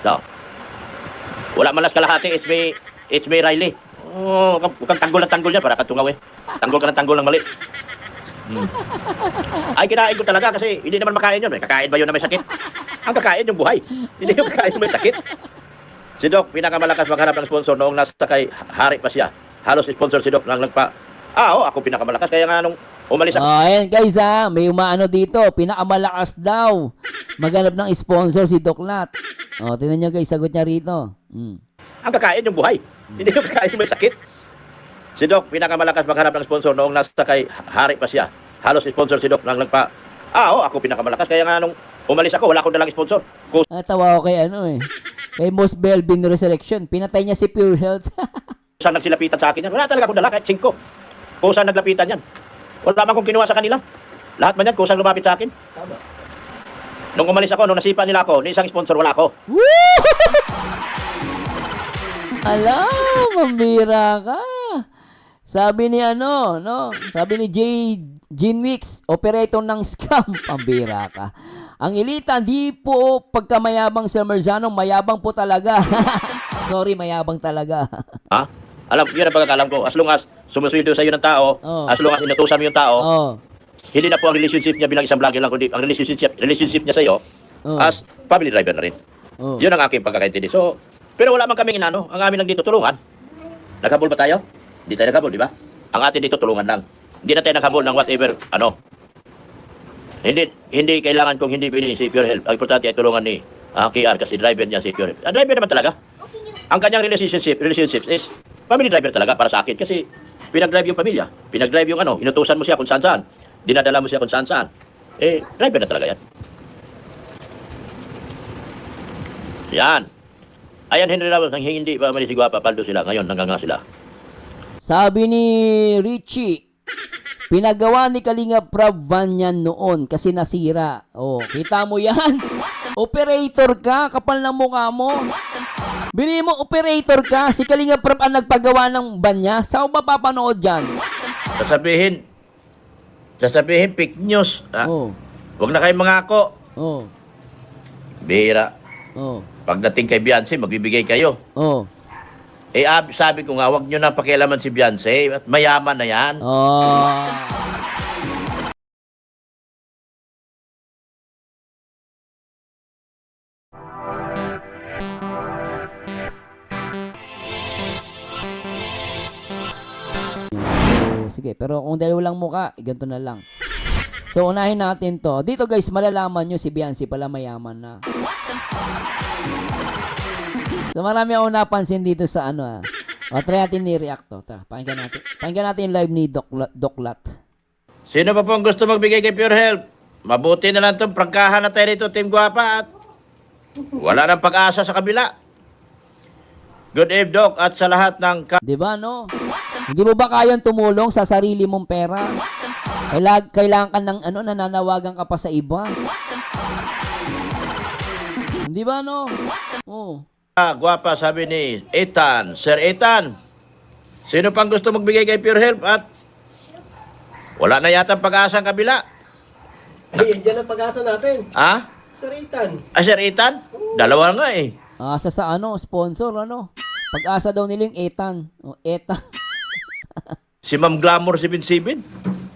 No. Wala man lang kalahati, it's me Riley. Oh, kang tanggol ng tanggol niya para katungaw eh. Tanggol ka ng tanggol ng mali. Ay, kinain ko talaga kasi hindi naman makain yun. Kakain ba yun na may sakit? Ang kakain yung buhay. Hindi yung kakain may sakit. Si Doc, pinakamalakas maghanap ng sponsor noong nasa kay Hari pa siya. Halos sponsor si Doc lang nagpa... ako pinakamalakas. Kaya nga nung umalis ako. Ayan guys may umaano dito. Pinakamalakas daw. Maghanap ng sponsor si Doc Lat. Tingnan nyo guys, sagot niya rito. Ang kakain yung buhay. Hindi yung kakain may sakit. Si Doc, pinakamalakas maghanap ng sponsor noong nasa kay Hari pa siya. Halos sponsor si Doc lang nagpa... ako pinakamalakas. Kaya nga nung umalis ako, wala akong dalang sponsor. Natawa ko kay kay Moss Belvin Resurrection. Pinatay niya si Pure Health. Saan nagsilapitan sa akin yan? Wala talaga akong dala, kahit 5. Kung saan naglapitan yan. Wala man kong kinuha sa kanila. Lahat man yan, kung saan lumapit sa akin. Tama. Nung umalis ako, nung nasipa nila ako, ni isang sponsor, wala ako. Woo! Alam, mambira ka. Sabi ni Sabi ni Gene Wicks, operator ng scam, pambira ka. Ang Elita, di po pagkamayabang Sir Merzano, mayabang po talaga. Sorry, mayabang talaga. Ha? Alam, yun ang pagkakalam ko. As long as sumusuyo sa iyo ng tao, as long as inutusan mo yung tao, hindi na po ang relationship niya bilang isang vlogger lang, kundi ang relationship niya sa iyo as family driver na rin. Yun ang aking pagkakaintindi. So, pero wala man kaming ang amin lang dito tulungan. Naghabol ba tayo? Hindi tayo naghabol, di ba? Ang atin dito tulungan lang. Hindi na tayo naghabol ng whatever, Hindi kailangan kung hindi pwede si Pure Health. Ang importante ay tulungan ni KR kasi driver niya si Pure Health. Ang driver naman talaga. Ang kanyang relationship is family driver talaga para sa akin kasi pinag-drive yung pamilya. Pinag-drive yung inutusan mo siya kung saan-saan. Dinadala mo siya kung saan-saan. Driver na talaga yan. Yan. Ayan, hindi pa mali si Guapa, paldo sila. Ngayon, nanganga sila. Sabi ni Richie, pinagawa ni Kalinga Prab van yan noon kasi nasira. Kita mo yan? Operator ka, kapal ng mukha mo. Bili mo, operator ka, si Kalinga Prab ang nagpagawa ng van niya. Saan ba papanood dyan? Sasabihin, fake news. Huwag na kayo mangako. Bihira. Pagdating kay Beyonce, magbibigay kayo. Sabi ko nga, huwag nyo na pakialaman si Beyonce at mayaman na yan. Sige, pero kung dalawa lang mukha, ganito na lang. So, unahin natin to. Dito guys, malalaman nyo si Beyonce pala mayaman na. So, marami akong napansin dito sa try natin ni-react to. Tara, pakinggan natin yung live ni Doc Lat. Sino pa pong gusto magbigay kay Pure Health? Mabuti na lang itong prangkahan na tayo dito, Team Guapa, at wala nang pag-asa sa kabila. Good eve, Doc, at sa lahat ng... Diba, no? Hindi mo ba kayang tumulong sa sarili mong pera? Kailangan ka ng nananawagan ka pa sa iba. Hindi ba, no? Guapa, sabi ni Ethan. Sir Ethan, sino pang gusto magbigay kay Pure Health at wala na yata pag-asa ang kabila? Diyan ang pag-asa natin. Sir Ethan. Sir Ethan? Dalawa nga eh. Asa sa sponsor, Pag-asa daw nila yung Ethan. Ethan. Si Ma'am Glamour 77.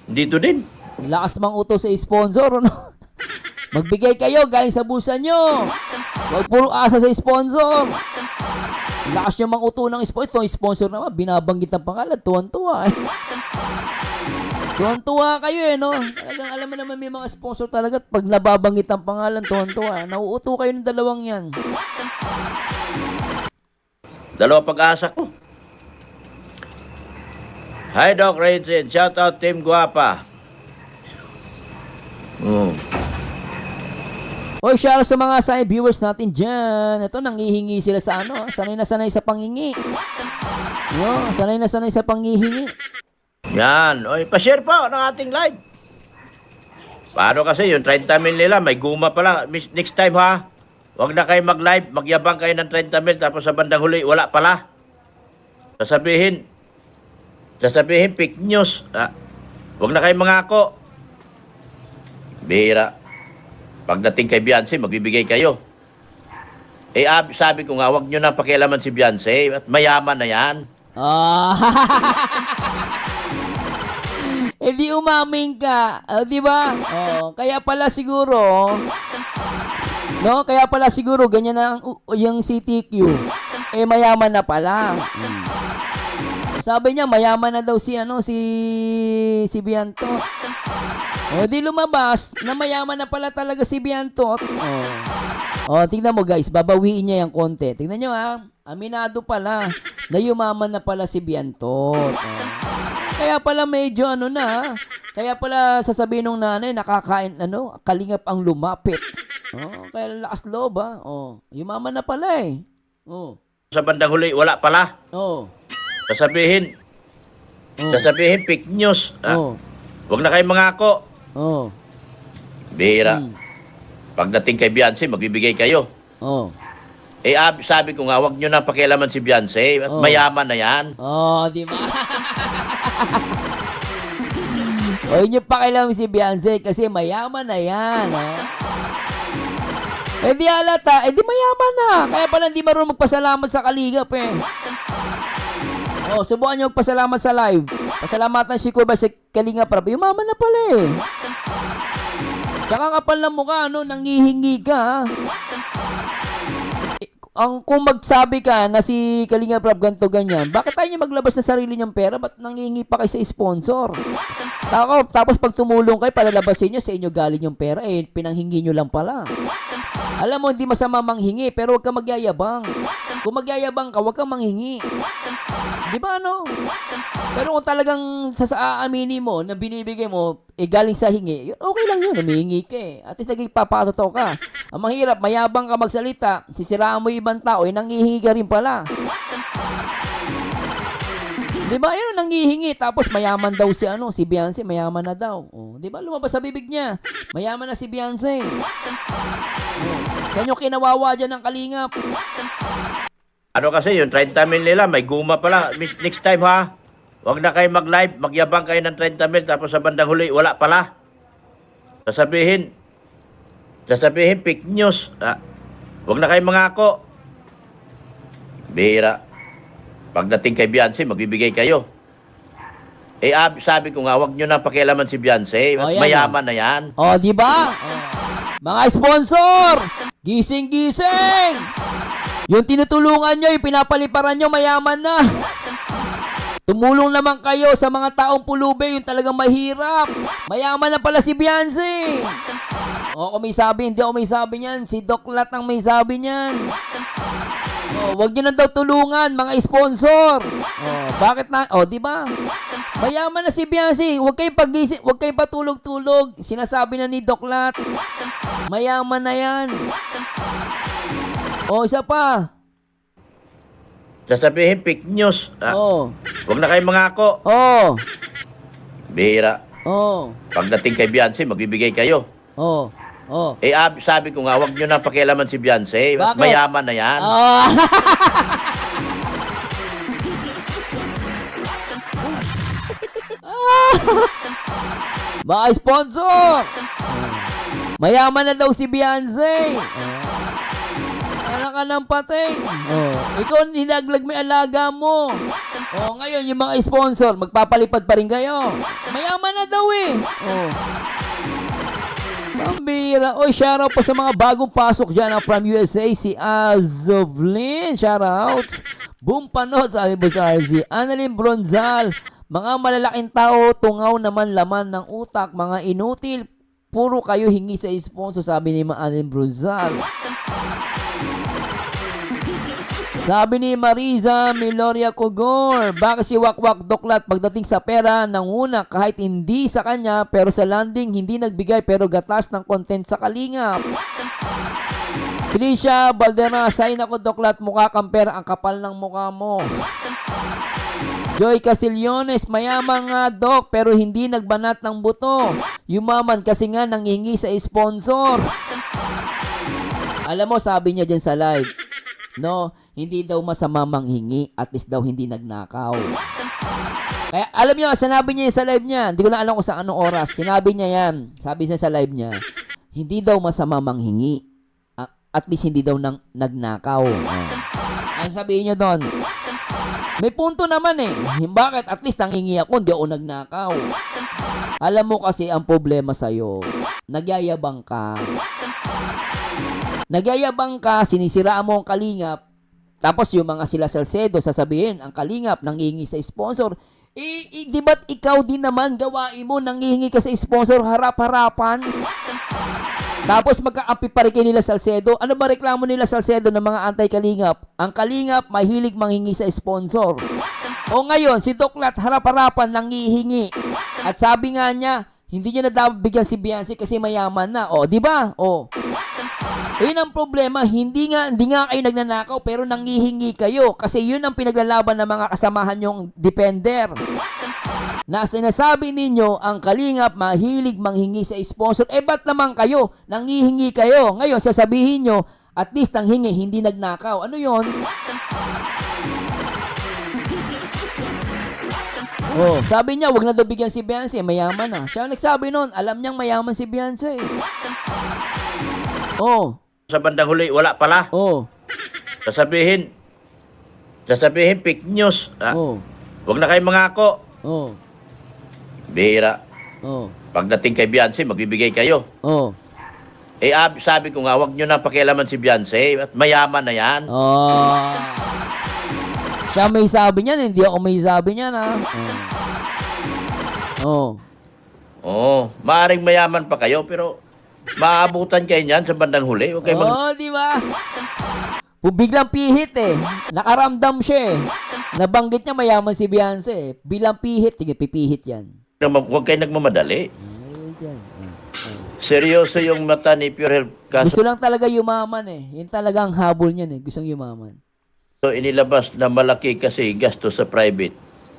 Dito din. Lakas mang utos sa sponsor, Magbigay kayo galing sa busa nyo. Huwag puro asa sa sponsor. Lakas nyo mang uto ng sponsor. Itong sponsor naman, binabanggit ang pangalan. Tuwan-tuwa Tuwan-tuwa kayo Talagang alam mo naman may mga sponsor talaga. Pag nababanggit ang pangalan, tuwan-tuwa. Nauuto kayo ng dalawang yan. Dalawa pag-asa ko. Hi, Doc Rachel. Shout out, Team Guapa. Oy, shout out sa mga viewers natin dyan. Ito, nangihingi sila sa sanay na sanay sa pangingi. Sanay na sanay sa pangihingi. Yan. Oy, pa-share po ng ating live. Paano kasi yung 30 mil nila, may guma pa lang. Next time ha, huwag na kayo mag-live, magyabang kayo ng 30 mil, tapos sa bandang huli, wala pala. Sasabihin, fake news. Huwag na kayo mangako. Bihira. Pagdating kay Beyonce, magbibigay kayo. Sabi ko nga, wag nyo na pakialaman si Beyonce. At mayaman na yan. Ah. Eh di umamin ka, di ba? Oh, kaya pala siguro, no? Kaya pala siguro ganyan na yung CTQ. Eh mayaman na pala. Sabi niya mayaman na daw si Bianto. Oh, di lumabas na mayaman na pala talaga si Bianto. Oh, tingnan mo guys, babawiin niya yung konti. Tingnan niyo aminado pala na yumaman na pala si Bianto. Kaya pala medyo kaya pala sasabihin ng nanay nakakain kalingap ang lumapit. Oh, kaya lakas loob Oh, yumaman na pala eh. Oh. Sa bandang huli, wala pala. Oh. Sasabihin fake news. Huwag na kayong mangako. Oh. Bihira. Pagdating kay Beyonce, magbibigay kayo. Oh. Sabi ko nga, wag nyo na pakialaman si Beyonce. At mayaman na yan. Oh, di ba? Huwag nyo pakialaman si Beyonce kasi mayaman na yan. Eh di halata, di mayaman na. Kaya pala hindi marunong magpasalamat sa Kalingap eh. Oh, subukan nyo magpasalamat sa live. Pasalamatan si Kuba sa Kalingap Rab. Yumaman na pala eh. Tsaka kapal ng mukha, nangihingi ka. Kung magsabi ka na si Kalingap Rab ganito ganyan, bakit tayo niya maglabas na sarili niyang pera? Ba't nangihingi pa kayo sa sponsor? Tapos pag tumulong kayo, palalabasin nyo, sa inyo galing yung pera, pinanghingi nyo lang pala. Alam mo, hindi masama manghingi, pero huwag ka magyayabang. Kung magyayabang ka, huwag kang manghingi. Di ba Pero kung talagang aaminin mo na binibigay mo, galing sa hingi, okay lang yun, humihingi ka At least naging papatoto ka. Ang mahirap, mayabang ka magsalita, sisiraan mo yung ibang tao, nangihingi ka rin pala. Di ba? Yun ang nangihingi. Tapos mayaman daw si Beyonce, mayaman na daw. Oh, di ba? Lumabas sa bibig niya. Mayaman na si Beyonce. Yan yung kinawawa dyan ng Kalingap. Ano kasi yung 30 mil nila, may guma pala. Next time huwag na kayo mag-live, magyabang kayo ng 30 mil, tapos sa bandang huli, wala pala. Sasabihin fake news. Huwag na kayo mangako. Bihira. Pagdating kay Beyonce, magbibigay kayo. Sabi ko nga, wag nyo na pakialaman si Beyonce. At mayaman na yan. Oh, di ba? Mga sponsor, gising-gising. Yung tinutulungan nyo, yung pinapaliparan nyo, mayaman na. Tumulong naman kayo sa mga taong pulube, yung talagang mahirap. Mayaman na pala si Beyonce. Kung may sabi, hindi ako may sabi niyan. Si Doc Lat ang may sabi niyan. Wag nyo na daw tulungan, mga sponsor. Bakit na? Di ba? Mayaman na si Beyonce. Huwag kayo pagising, huwag kayo patulog-tulog. Sinasabi na ni Doc Lat. Mayaman na yan. Isa pa. Sasabihin fake news. Huwag na kayong mangako. Bihira. Pagdating kay Beyonce, magbibigay kayo. Sabi ko nga, wag nyo na pakialaman si Beyonce. Bakit? Mayaman na yan. Mga sponsor. Mayaman na daw si Beyonce. Anak ka ng patay. Ikaw nilaglag mo yung alaga mo. Ngayon yung mga sponsor, magpapalipad pa rin kayo. Mayaman na daw Pambira. Shoutout pa sa mga bagong pasok dyan from USA. Si Azovlin. Shoutouts. Boom Panot sa Alibos RZ. Annalyn Bronzal. Mga malalaking tao, tungaw naman laman ng utak. Mga inutil. Puro kayo hingi sa sponsor, sabi ni Annalyn Bronzal. Sabi ni Mariza Miloria Cogor, bakit si Wakwak Doklat pagdating sa pera nanguna kahit hindi sa kanya pero sa landing hindi nagbigay pero gatas ng content sa Kalingap. Tricia Baldera, sign ako Doklat, mukha kang pera, ang kapal ng mukha mo. Joy Castillones, mayamang nga Dok pero hindi nagbanat ng buto. Yumaman kasi nga nanghingi sa sponsor. Alam mo, sabi niya dyan sa live, hindi daw masama manghingi, at least daw hindi nagnakaw. Kaya alam niyo, sinabi niya sa live niya, hindi ko na alam kung sa anong oras, sinabi niya yan, sabi niya sa live niya, hindi daw masama manghingi, at least hindi daw nagnakaw. Ano sabihin nyo doon? May punto naman eh. Bakit? At least nangingi ako, hindi ako nagnakaw. Alam mo kasi ang problema sa'yo, nagyayabang ka. Nagyayabang ka, sinisiraan mo ang Kalingap, tapos yung mga sila Salcedo, sasabihin, ang Kalingap, nangingi sa sponsor. Di ba't ikaw din naman gawain mo, nangihingi ka sa sponsor, harap-harapan? Tapos magkakampi pa rin kay nila Salcedo. Ano ba reklamo nila Salcedo ng mga anti-Kalingap? Ang Kalingap, mahilig manghingi sa sponsor. O ngayon, si Doklat, harap-harapan, nangihingi. At sabi nga niya, hindi niya na dapat bigyan si Beyonce kasi mayaman na. O, di ba? O. Yun ang problema, hindi nga kayo nagnanakaw pero nangihingi kayo kasi yun ang pinaglalaban ng mga kasamahan yung defender. Na sinasabi ninyo, ang Kalingap mahilig manghingi sa sponsor. Ba't naman kayo? Nangihingi kayo. Ngayon, sasabihin nyo, at least ang hingi, hindi nagnakaw. Ano yon? Oh, sabi niya, wag na daw bigyan si Beyonce, mayaman na. Siya ang nagsabi noon, alam niyang mayaman si Beyonce. Oh. Sa bandang huli, wala pala. Oh. Sasabihin, fake news. Oh. Huwag na kayo mangako. Oh. Bihira. Oh. Pagdating kay Beyonce, magbibigay kayo. Oh. Sabi ko nga, huwag nyo na pakialaman si Beyonce at mayaman na yan. Oh. Siya may sabi niyan, hindi ako may sabi niyan, ha? Oh. Oo, maaring mayaman pa kayo, pero maabutan kayo niyan sa bandang huli. Okay, Di ba? Biglang pihit eh. Nakaramdam siya eh. Nabanggit niya mayaman si Beyonce eh. Bilang pihit, sige, pipihit yan. Huwag kayo nagmamadali. Seryoso yung mata ni Pure Health. Gusto lang talaga yumaman eh. Yun talaga ang habol niyan eh. Gustong yumaman. So, inilabas na malaki kasi gasto sa private.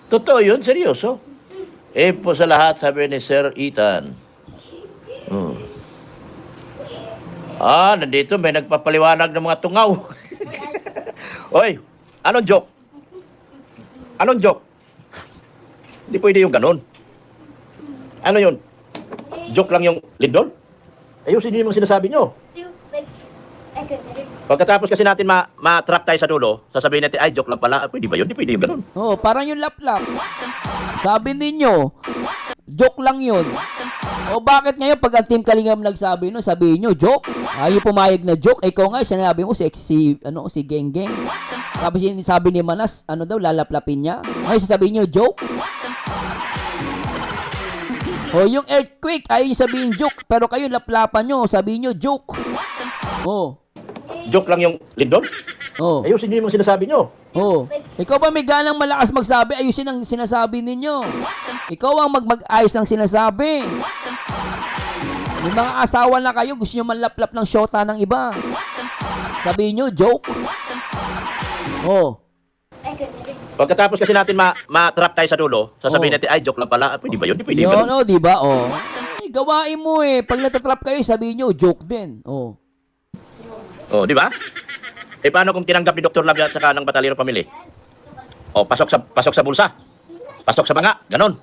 Totoo yun, seryoso. Po sa lahat, sabi ni Sir Ethan. Nandito may nagpapaliwanag ng mga tungaw. Oy, anong joke? Anong joke? Hindi pwede yung ganun. Ano yun? Joke lang yung lindol? Ayusin niyo yung sinasabi nyo. Pagkatapos kasi natin ma-trap tayo sa dulo, sasabihin natin, ay, joke lang pala. Pwede ba yun? Hindi pwede yung ganun. Oo, parang yung lap-lap. Sabi ninyo, joke lang yun. O bakit ngayon pag ang Team Kalingap nagsabi no, sabihin nyo, joke? Ayaw pumayag na joke. Ikaw nga, sinabi mo si Geng Geng. Tapos sabi ni Manas, lalaplapin niya. Ngayon sasabihin nyo, joke? O yung earthquake, ayaw nyo sabihin joke. Pero kayo laplapan nyo, sabihin nyo, joke. O. Joke lang yung lindol? Oh. Ayusin niyo yung sinasabi nyo. Oh. Ikaw ba may ganang malakas magsabi? Ayusin ang sinasabi ninyo. Ikaw ang mag-ayos ng sinasabi. Yung mga asawa na kayo, gusto nyo manlaplap ng syota ng iba. Sabihin nyo, joke. Oh. Pagkatapos kasi natin ma-trap tayo sa dulo, sasabihin natin, ay, joke lang pala. Pwede ba yun? Hindi pwede yung ganun. Di ba? Oh. Gawain mo eh. Pag natatrap kayo, sabihin nyo, joke din. Oh. Oh, di ba? Paano kung tinanggap ni Dr. Labia at saka ng Batalero Family? Oh, pasok sa bulsa. Pasok sa banga, ganon.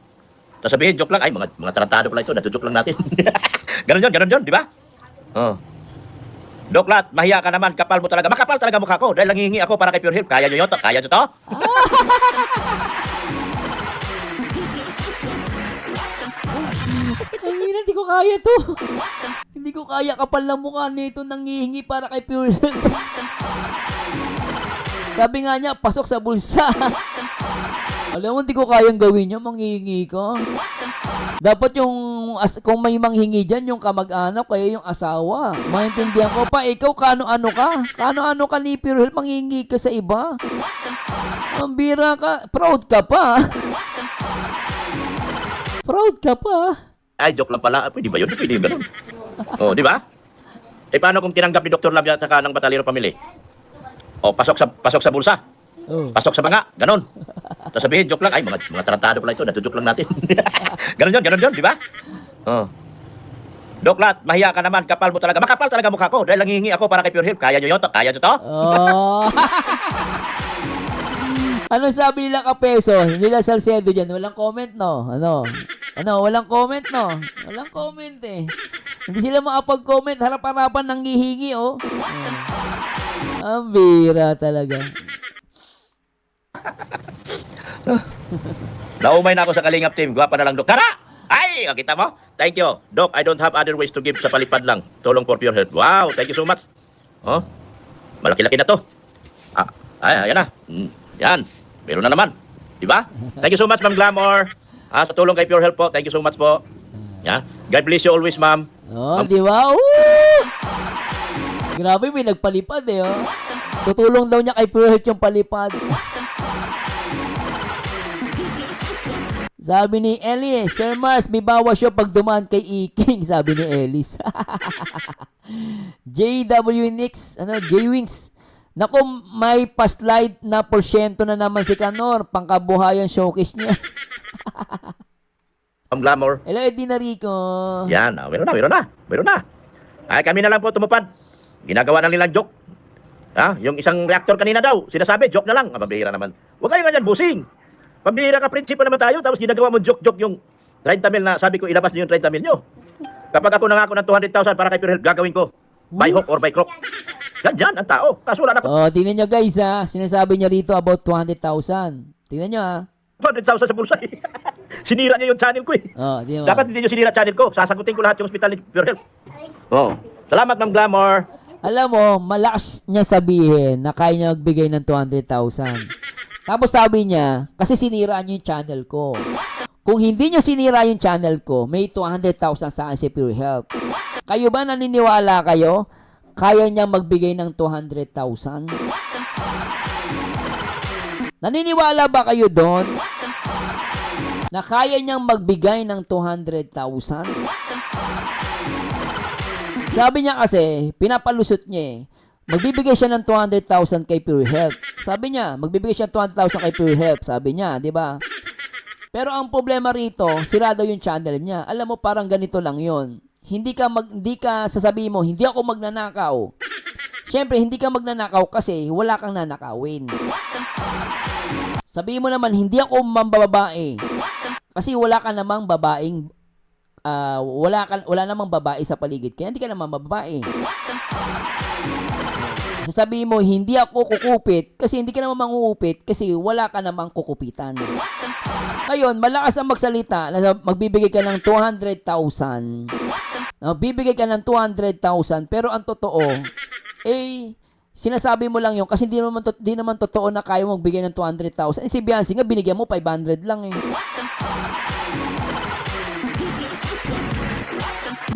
Sasabihin, joke lang, ay, mga tarantado pala ito, natujoke lang natin. ganon yun, di ba? Oh. Doklat, mahiya ka naman, kapal mo talaga. Makapal talaga mukha ko dahil nangihingi ako para kay Pure Health. Kaya nyo yun? Kaya nyo to? Hindi ko kaya to. Hindi ko kaya, kapal na mukha nito, nangihingi para kay Pure Health. Sabi nga niya, pasok sa bulsa. Alam mo, hindi ko kayang gawin niya, manghihingi ka. Dapat kung may manghingi dyan, yung kamag-anak, kaya yung asawa. Maintindihan ko pa, ikaw, kano-ano ka? Kano-ano ka ni Pure Health, manghingi ka sa iba? Ang bira ka, proud ka pa. Proud ka pa. Ay, joke lang pala. Pwede ba yun? Pwede yung ganun. Oh, di ba? Paano kung tinanggap ni Dr. Labia at saka ng Batalero Family? Oh, pasok sa bulsa. Oh. Pasok sa banga, ganon. Sasabihin, joke lang, ay, mga tarantado pala ito, natujoke lang natin. ganon yun, di ba? Oh. Doklat, mahiya ka naman, kapal mo talaga. Makapal talaga mukha ko dahil nangihingi ako para kay Pure Health. Kaya nyo yun? Kaya nyo to? Oh. Ano sabi nila Kapeso? Nila Salcedo dyan. Walang comment, no? Ano? Walang comment, no? Walang comment, eh. Hindi sila makapag-comment, harap-harapan nang hihingi, oh. Ang bira talaga. Naumay na ako sa Kalingap team. Gwapa na lang, Dok. Tara! Ay, kita mo? Thank you. Dok, I don't have other ways to give sa palipad lang. Tulong for pure health. Wow, thank you so much. Oh, malaki-laki na to. Ayan na. Yan. Meron na naman. Diba? Thank you so much, Ma'am Glamour. Sa tulong kay Pure Health po. Thank you so much po. Yeah. God bless you always, ma'am. Oh, di ba? Woo! Grabe, may nagpalipad eh, oh. Tutulong daw niya kay Pure Health yung palipad. Sabi ni Ellie, Sir Mars, may bawas siya pag dumaan kay Iking. Sabi ni Ellis. JW Nix, J-Wings. Naku, may pa-slide na porsyento na naman si Kanor. Pangkabuhayan showcase niya. Ma'am Glamour. Hello, Eddie Narico. Yan, meron na. Ay, kami na lang po tumupad. Ginagawa na nilang joke. Yung isang reactor kanina daw, sinasabi, joke na lang. Pambihira naman. Huwag kayo ganyan, busing. Pambihira ka, prinsipo naman tayo, tapos ginagawa mo joke yung 30 mil na sabi ko, ilabas niyo yung 30 mil nyo. Kapag ako nangako ng 200,000 para kay Pure Health, gagawin ko. By hook or by crook. Ganyan ang tao. Kaso wala na ko. Oh, tingnan nyo guys ha. Sinasabi niya rito about 200,000. Tingnan nyo ha. 200,000 sa bulsa eh. Sinira niya yung channel ko eh. Oh, di ba? Dapat hindi niyo sinira channel ko. Sasagutin ko lahat yung hospital ni Pure Health. Oh. Salamat, Ma'am Glamour. Alam mo, malakas niya sabihin na kaya niya magbigay ng 200,000. Tapos sabi niya, kasi sinira niyo yung channel ko. Kung hindi niyo sinira yung channel ko, may 200,000 sa akin si Pure Health. Kayo ba naniniwala kayo? Kaya niya magbigay ng 200,000? Naniniwala ba kayo doon? Na kaya niyang magbigay ng 200,000? Sabi niya kasi, pinapalusot niya eh. Magbibigay siya ng 200,000 kay Pure Health. Sabi niya, magbibigay siya ng 200,000 kay Pure Health. Sabi niya, di ba? Pero ang problema rito, sira daw yung channel niya. Alam mo, parang ganito lang yon. Hindi ka sasabihin mo, hindi ako magnanakaw. Siyempre, hindi ka magnanakaw kasi wala kang nanakawin. Sabihin mo naman, hindi ako mambababae. Kasi wala ka namang babaeng, wala namang babae sa paligid. Kaya hindi ka naman mababae. Sasabihin mo, hindi ako kukupit kasi hindi ka naman mangungupit kasi wala ka namang kukupitan. Ngayon, malakas ang magsalita na magbibigay ka ng 200,000. Bibigay ka ng 200,000 pero ang totoo, sinasabi mo lang yun kasi di naman totoo na kaya mong bigay ng 200,000. Si Beyonce nga, binigyan mo 500 lang eh.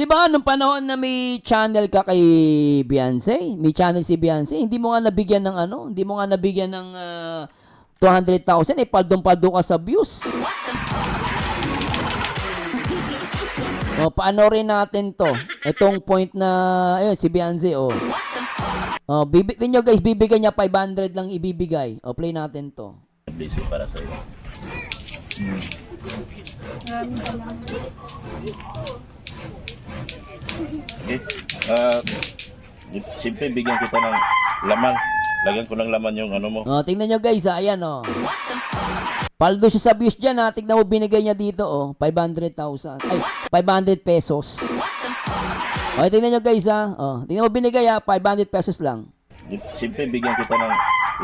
Di ba, nung panahon na may channel ka kay Beyonce, may channel si Beyonce, hindi mo nga nabigyan ng 200,000, paldong-paldo ka sa views. O, paano rin natin to? Itong point na, ayun, si Beyonce, oh. Oh, nyo guys, bibigyan niya 500 lang ibibigay. O, play natin to. Bless you para sa iyo. Okay. Siyempre, bigyan kita ng laman. Lagyan ko ng laman yung ano mo. Oh, tingnan nyo guys, ayan oh. Paldo siya sa views dyan ha. Tignan mo binigay niya dito oh. 500,000. Ay, 500 pesos. Okay, tingnan nyo guys ha. Oh, tingnan mo binigay ha. 500 pesos lang. Siyempre, bigyan kita ng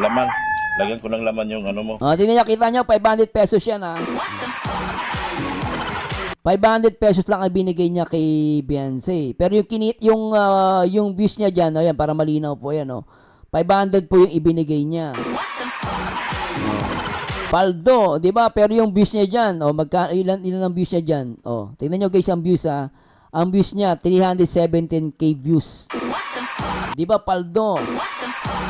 laman. Lagyan ko ng laman yung ano mo. Oh, tingnan nyo, kita nyo, 500 pesos yan ha. 500 pesos lang ang binigay niya kay Beyonce. Pero yung views niya dyan, ayan, para malinaw po yan oh. 500 po yung ibinigay niya. Paldo, 'di ba? Pero yung views niya diyan, ilan ang views niya diyan? Oh, tingnan niyo guys ang views ha. Ang views niya 317k views. 'Di ba paldo?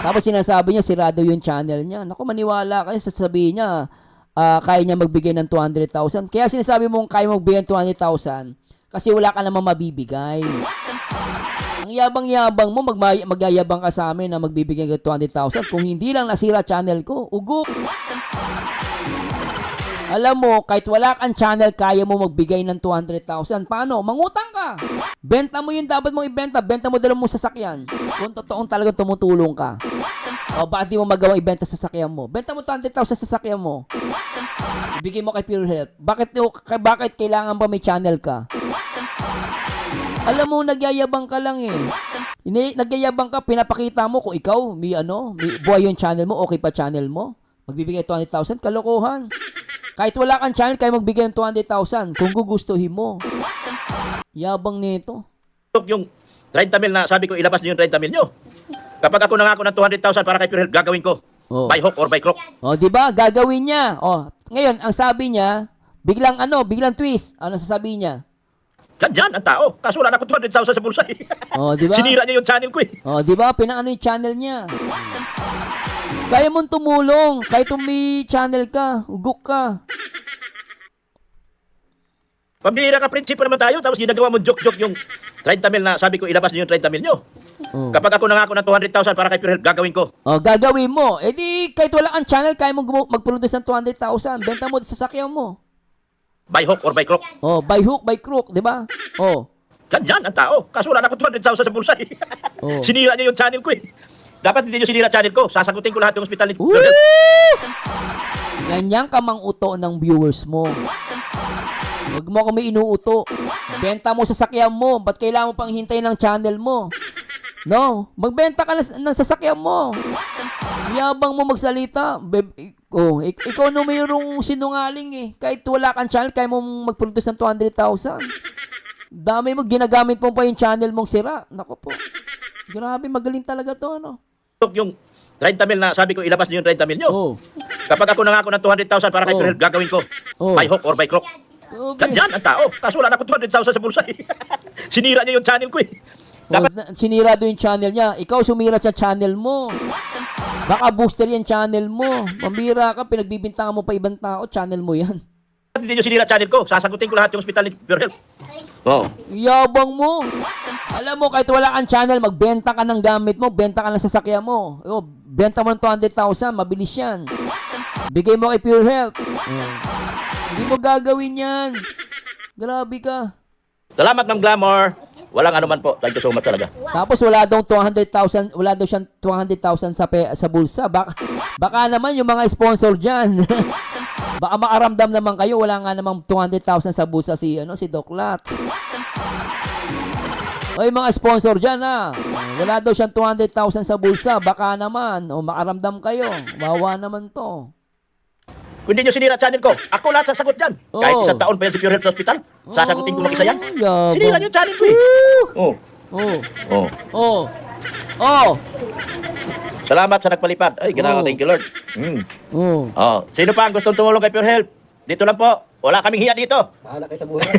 Tapos sinasabi niya sirado yung channel niya. Naku, maniwala kayo sasabihin niya kaya niya magbigay ng 200,000. Kaya sinasabi mong kaya mo magbigay ng 200,000 kasi wala ka namang mabibigay. Ang yabang-yabang mo, magyayabang ka sa amin na magbibigay ng 200,000 kung hindi lang nasira channel ko. Ugok! Alam mo, kahit wala kang channel, kaya mo magbigay ng 200,000. Paano? Mangutang ka. Benta mo yung dapat mong ibenta. Benta mo dala mo sasakyan. Kung totoong talagang tumutulong ka. O, bakit di mo magawang ibenta sa sasakyan mo? Benta mo 200,000 sa sasakyan mo. Ibigay mo kay Pure Health. Bakit kailangan pa may channel ka? Alam mo, nagyayabang ka lang eh. Nagyayabang ka, pinapakita mo kung ikaw, may buhay yung channel mo, okay pa channel mo. Magbibigay 200,000, kalokohan. Kahit wala kang channel, kaya magbigay ng 200,000 kung gugustuhin mo. Yabang nito. Yung 30 mil na sabi ko ilabas niyo yung 30 mil nyo. Kapag ako nangako ng 200,000 para kay Pure Health, gagawin ko. Oh. By hook or by crook. Oh, 'di ba? Gagawin niya. Oh, ngayon ang sabi niya, biglang twist. Ano sasabihin niya? Ganyan ang tao. Kaso wala na akong 200,000 sa bulsa. Oh, 'di ba? Sinira niya yung channel ko eh. Oh, 'di ba? Pinaano yung channel niya. Kaya mong tumulong, kahit may channel ka, ugok ka. Pambihira ka, prinsipo naman tayo. Tapos ginagawa mo joke-joke yung 30 mil na sabi ko ilabas niyo yung 30 mil nyo. Oh. Kapag ako nangako ng 200,000 para kay Pure Health, gagawin ko. Oh, gagawin mo. Eh di, kahit wala kang channel, kaya mo mag-produce ng 200,000. Benta mo sa sasakyan mo. By hook or by crook. Oh, by hook, by crook, 'di ba? Oh. Ganyan ang tao. Kaso wala na akong 200,000 sa bulsa eh. Oh. Sinira niya yung channel ko eh. Dapat hindi niyo sinira channel ko. Sasagutin ko lahat yung hospital ni Woo! Pure Health. Ganyan ka mang-uto ng viewers mo. Huwag mo kami inuuto. Benta mo sa sasakyan mo. Ba't kailangan mo pang hintayin ng channel mo? No, magbenta ka ng sasakyan mo. Yabang mo magsalita. Ikaw na mayroong sinungaling eh. Kahit wala kang channel, kaya mo mag-produce ng 200,000. Dami mo, ginagamit mo pa yung channel mong sira. Nako po. Grabe, magaling talaga to, ano? Yung 30 mil na sabi ko ilabas niyo yung 30 mil nyo. Oh. Kapag ako nangako ng 200,000 para kay Oh. Pure Health, gagawin ko. Oh. By hook or by crook. Okay. Ganyan ang tao. Kaso wala na akong 200,000 sa bulsa eh. Sinira niya yung channel ko eh. Sinira doon yung channel niya. Ikaw sumira sa channel mo. Baka booster yan channel mo. Mambira ka, pinagbibintangan mo pa ibang tao, channel mo yan. Hindi niyo sinira channel ko. Sasagutin ko lahat yung hospital ni Pure Health. Oh. Yabang mo. Alam mo, kahit wala kang channel, magbenta ka ng gamit mo, benta ka ng sasakyan mo. Benta mo ng 200,000, mabilis yan. Bigay mo kay Pure Health. Hindi mo gagawin yan. Grabe ka. Salamat, Ma'am Glamour. Walang anuman po. Thank you so much talaga. Tapos wala daw 200,000, wala daw siyang 200,000 sa bulsa. Baka naman yung mga sponsor diyan. Baka makaramdam naman kayo, wala nga namang 200,000 sa bulsa si Doc Lats. Oy, mga sponsor diyan ha. Wala daw siyang 200,000 sa bulsa. Baka naman, makaramdam kayo. Wawa naman to. Kung hindi nyo sinira channel ko, ako lahat sasagot dyan. Oh. Kahit isang taon pa yan sa Pure Health Hospital, sasagutin ko mag-isa yan. Yabang. Sinira nyo yung channel ko eh. Oh. Oh. Oh. Oh. Oh. Salamat sa nagpalipad. Ay, ginagawa, Oh. thank you Lord. Oh. Oh. Sino pa ang gustong tumulong kay Pure Health? Dito lang po. Wala kaming hiya dito. Bahala kayo sa buhay.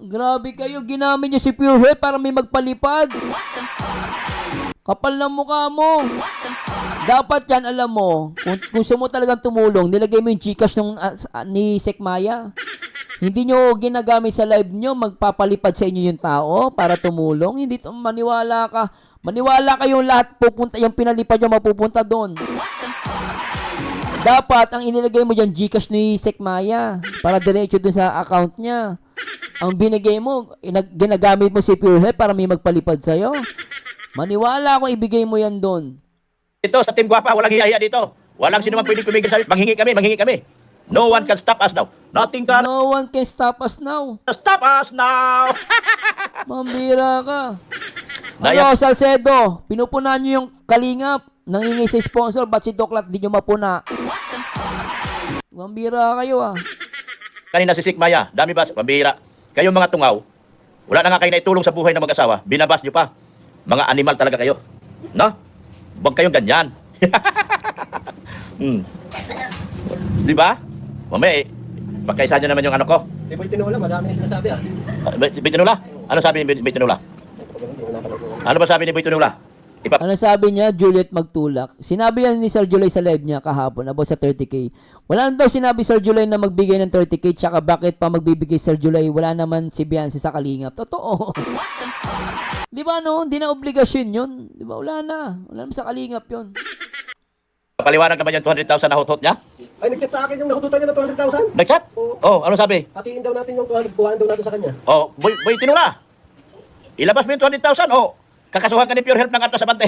Grabe kayo, ginamit niyo si Pure Health para may magpalipad. Kapal ng mukha mo. Dapat yan, alam mo, kung gusto mo talagang tumulong, nilagay mo yung Gcash ni Sekmaya. Hindi nyo ginagamit sa live nyo, magpapalipad sa inyo yung tao para tumulong. Hindi, maniwala ka. Maniwala kayong lahat pupunta, yung pinalipad nyo mapupunta doon. Dapat, ang inilagay mo dyan, Gcash ni Sekmaya para diretso dun sa account niya. Ang binigay mo, ginagamit mo si Pure Health para may magpalipad sa'yo. Maniwala kung ibigay mo yan doon. Ito, sa Team Guapa, walang hiya dito. Walang sino man pwedeng pumigil sa amin. Manghingi kami. No one can stop us now. Nothing can No one can stop us now. stop us now. Mambira ka. Naya- Ano, Salcedo, pinupunan nyo yung kalingap. Nangingi sa sponsor, ba't si Doklat di nyo mapuna? Mambira kayo ah. Kanina si Sikmaya, dami ba? Pambihira. Kayong mga tungaw, wala na nga kayo na itulong sa buhay ng mag-asawa. Binabas nyo pa. Mga animal talaga kayo. No? Huwag kayong ganyan. Di ba? Mamaya pagkaisa nyo naman yung ano ko. Si Boy Tinola, madami na sinasabi ah. Boy Tinula? Ano sabi ni Boy Tinula? Ano ba sabi ni Boy Tinula? Ano sabi niya? Juliet magtulak. Sinabi yan ni Sir July sa live niya kahapon about sa 30K. Wala na daw sinabi Sir July na magbigay ng 30K, tsaka bakit pa magbibigay Sir July? Wala naman si Biancy sa kalingap. Totoo. Di ba no? Hindi na obligasyon yun. Di ba? Wala na. Wala naman sa kalingap yun. Paliwanag naman yung 200,000 na hot-hot niya? Ay, nag-chat sa akin yung nakututan niya ng 200,000. Nag-chat? Oh, ano sabi? Hatiin daw natin yung kuhaan daw natin sa kanya. Oh, Boy Tinula. Ilabas mo yung 200,000. Oh, kakasuhan ka ni Pure Health ng atas sa bante.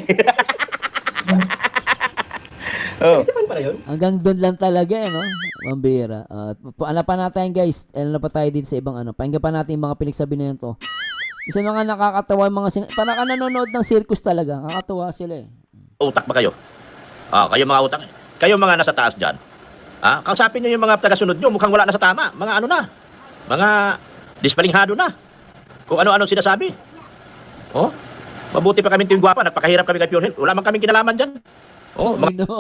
Oh. Ito pa yun? Hanggang doon lang talaga, no? Mambira. Ano pa natin, guys? Ano pa tayo dito sa ibang ano? Pakinggan pa natin yung mga pinagsabi na yun to. Isa mga nakakatawa yung mga para ka nanonood ng circus talaga. Nakakatawa sila eh. Utak ba kayo? Kayo mga utak. Kayo mga nasa taas dyan. Kausapin nyo yung mga tagasunod nyo. Mukhang wala na sa tama. Mga ano na. Mga dispalinghado na. Kung ano-ano sinasabi. Mabuti pa kami team Guwapa. Nagpakahirap kami kay Pure Health. Wala man kaming kinalaman dyan. No.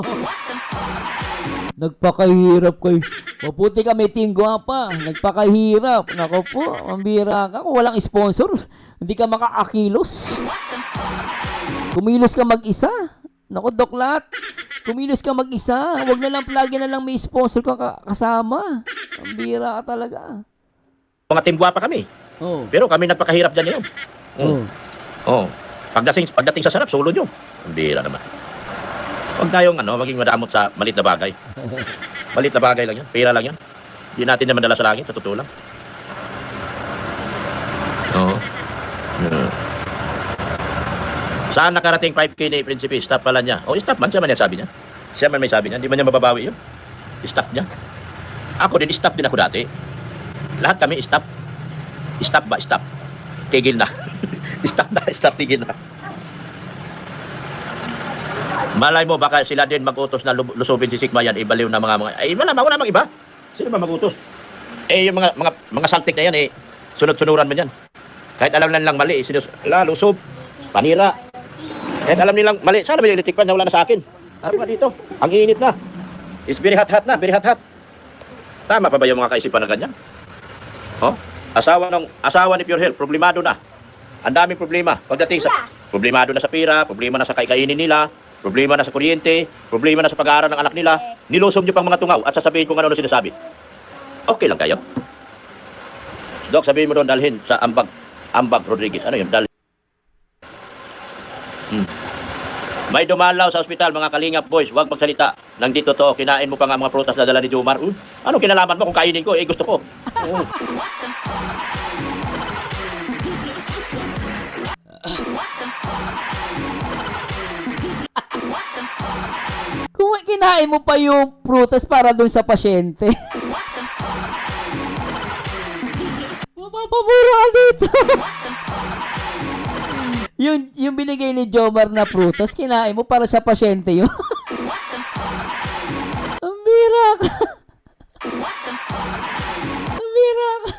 Nagpakahirap kayo. Mabuti kami Team Guwapa. Nagpakahirap. Nako po, mambira ka. Kung walang sponsor, hindi ka makaakilos. Kumilos ka mag-isa. Nako, Doklat. Kumilos ka mag-isa. Huwag na lang, lagi na lang may sponsor ka kasama. Mambira ka talaga. Mga team Guwapa kami. Pero kami nagpakahirap dyan ngayon. Pagdating sa sarap, solo nyo. Mambira naman. Huwag tayong maging madamot sa malit na bagay. Malit na bagay lang yan. Pera lang yan. Hindi natin naman dala sa langit. Sa totoo lang. Saan nakarating 5K ni Prinsipe? Staff pala niya. Staff man. Siya man yan sabi niya. Siya man may sabi niya. Hindi man niya mababawi yun. Staff niya. Ako din, staff din ako dati. Lahat kami staff. Staff ba? Staff. Tigil na. Staff tigil na. Malay mo, baka sila din mag-utos na lusubin si Sigma yan, ibaliw na mga... wala namang iba. Sino ba mag-utos? Yung mga saltik na yan, sunod-sunuran man yan. Kahit alam lang mali, lusob, panira. Kahit alam nilang mali, sana may electric fan na wala na sa akin. Tama ka dito, ang init na. It's very hot na, very hot. Tama pa ba yung mga kaisipan na ganyan? Asawa ni Pure Health, problemado na. Ang daming problema. Pagdating sa... Problemado na sa pira, problema na sa kainin nila, problema na sa kuryente, problema na sa pag-aaral ng anak nila, nilusom nyo pang mga tungaw at sasabihin kung ano sinasabi. Okay lang kayo. Dok, sabihin mo doon dalhin sa Ambag Rodriguez. Ano yun? Dalhin. May dumalaw sa ospital, mga Kalingap boys, huwag magsalita. Nang di totoo, kinain mo pa nga mga prutas na dala ni Jomar. Ano kinalaman mo kung kainin ko? Gusto ko. Kung kinain mo pa yung prutas para dun sa pasyente. Mapapabura ka dito. yung binigay ni Jomar na prutas, kinain mo para sa pasyente yun. Ang bira ka. Ang bira ka.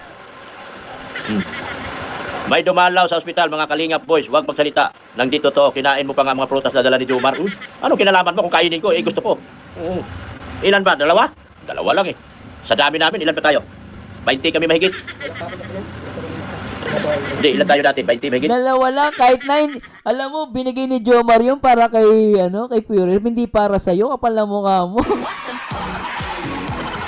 May dumalaw sa ospital, mga Kalingap boys, huwag magsalita. Nang di totoo, kinain mo pa nga mga prutas na dala ni Jomar. Ano kinalaman mo kung kainin ko? Gusto ko. Ilan ba? Dalawa? Dalawa lang Sa dami namin, ilan pa tayo? 20 kami mahigit. Hindi, ilan tayo dati? 20 mahigit. Dalawa lang, kahit 9. Alam mo, binigay ni Jomar yung para kay Pure Health, hindi para sa'yo, kapal na mukha mo.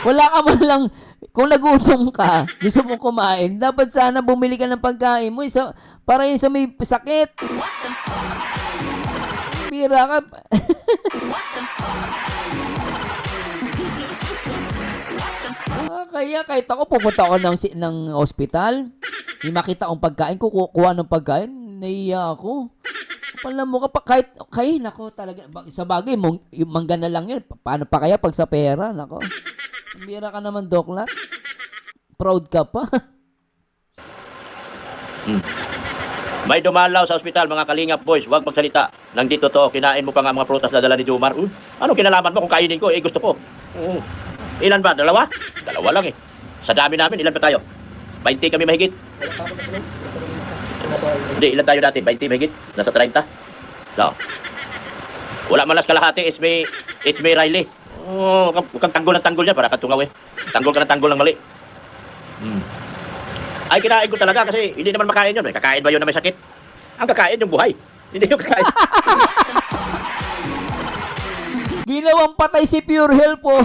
Wala ka man lang, kung nagutom ka, gusto mong kumain, dapat sana bumili ka ng pagkain mo para yun sa may sakit. Bira ka. Kaya kahit ako pupunta ako ng ospital, may makita akong pagkain, kukuha ng pagkain, naiya ako. Kapal mo kahit nako talaga, sa bagay, mangga na lang yun. Paano pa kaya pag sa pera, nako. Bira ka naman, Doklat. Proud ka pa. May dumalaw sa ospital, mga Kalingap boys, huwag magsalita. Nang di totoo, kinain mo pa nga mga prutas na dala ni Jomar. Ano kinalaman mo kung kainin ko? Gusto ko. Ilan ba? Dalawa? Dalawa lang Sa dami namin, ilan pa tayo? 20 kami mahigit. Hindi, ilan tayo dati? 20 mahigit? Nasa 30? No. Wala man lang kalahati, it's me Riley. Kang tanggol ng tanggol niya, para katungaw Tanggol ka ng tanggol ng mali. Ay, kinain ko talaga kasi hindi naman makain yun. Kakain ba yun na may sakit? Ang kakain yung buhay. Hindi yung kakain. Ginawang patay si Pure Health po.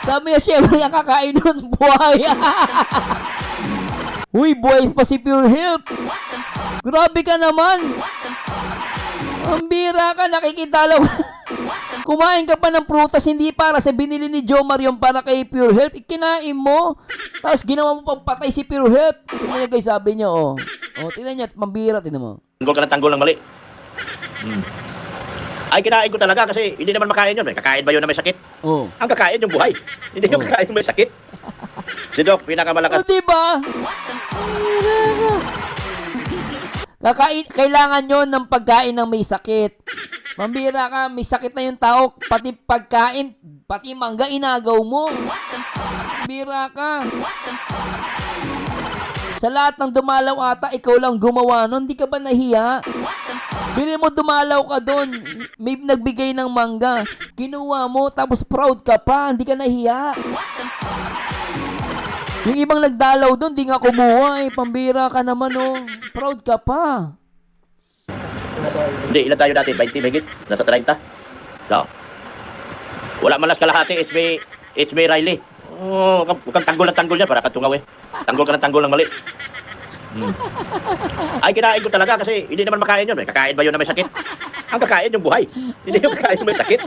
Sabi niya, syempre, ang kakain nun, buhay. Uy, buhay pa si Pure Health. Grabe ka naman. Ang bira ka, nakikita lang. Kumain ka pa ng prutas, hindi para sa binili ni Jomar yung para kay Pure Health. Ikinain mo. Tapos ginawa mo pang patay si Pure Health. Tingnan niya guys, sabi niya, tingnan niya, mambira, tingnan mo. Tanggol ka ng tanggol ng mali. Ay, kinain ko talaga kasi hindi naman makain yun. Kakain ba yun na may sakit? Ang kakain yung buhay. Hindi yung kakain yung may sakit. Si Doc, pinakamalakas. Diba? Kailangan yon ng pagkain ng may sakit. Pambira ka, may sakit na yung tao, pati pagkain, pati mangga inagaw mo. Pambira ka. Sa lahat ng dumalaw ata, ikaw lang gumawa nun. Hindi ka ba nahiya? Bili mo dumalaw ka doon. May nagbigay ng mangga. Kinuha mo, tapos proud ka pa. Hindi ka nahiya. Yung ibang nagdalaw doon, di nga kumuha eh. Pambira ka naman oh. Proud ka pa. Hindi, ilan tayo dati? 20 megit? Nasa 30? No. Wala man lang kalahati. It's me Riley. Oh, huwag kang tanggol ng tanggol niya para katungaw eh. Tanggol ka ng tanggol ng mali. Ay, kinain ko talaga kasi hindi naman makain yun. Kakain ba yun na may sakit? Ang kakain yung buhay. Hindi yung kakain may sakit.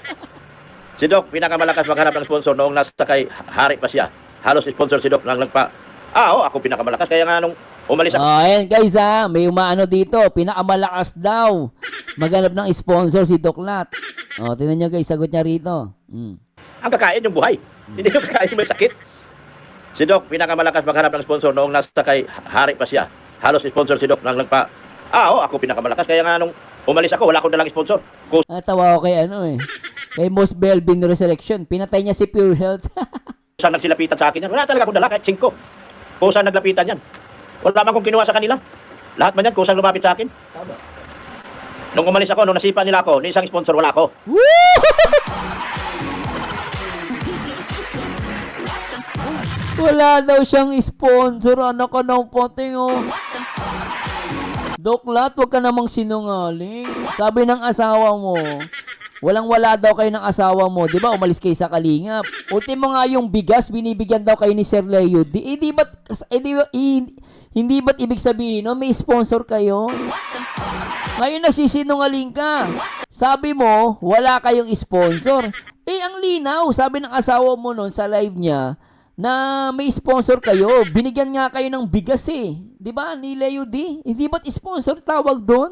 Si Doc, pinakamalakas maghanap ng sponsor noong nasa kay Hari pa siya. Halos sponsor si Doc lang nagpa... ako pinakamalakas. Kaya nga nung umalis ako. Ayan guys may umaano dito. Pinakamalakas daw. Maghanap ng sponsor si Doc Lat. Tingnan nyo guys, sagot niya rito. Ang kakain yung buhay. Hindi yung kakain may sakit. Si Doc, pinakamalakas maghanap ng sponsor noong nasa kay Hari pa siya. Halos sponsor si Doc lang nagpa... ako pinakamalakas. Kaya nga nung umalis ako, wala akong dalang sponsor. Natawa ko kay kay Moss Belvin Resurrection. Pinatay niya si Pure Health. Saan nagsilapitan sa akin yan? Wala talaga akong dala, kahit 5. Kung saan naglapitan yan. Wala man kong kinuha sa kanila. Lahat man yan, kung saan lumapit sa akin. Tama. Nung umalis ako, nung nasipa nila ako, ni isang sponsor, wala ako. Wala daw siyang sponsor. Anak ka ng poting Doc Lat, huwag ka namang sinungaling. Sabi ng asawa mo, walang-wala daw kayo ng asawa mo. Di ba, umalis kayo sa Kalingap. Ultimo nga yung bigas, binibigyan daw kayo ni Sir Leo. Hindi ba't ibig sabihin, may sponsor kayo? Ngayon nagsisinungaling ka. Sabi mo, wala kayong sponsor. Ang linaw, sabi ng asawa mo noon sa live niya, na may sponsor kayo. Binigyan nga kayo ng bigas eh. Di ba, ni Leo D? Hindi ba't sponsor tawag doon?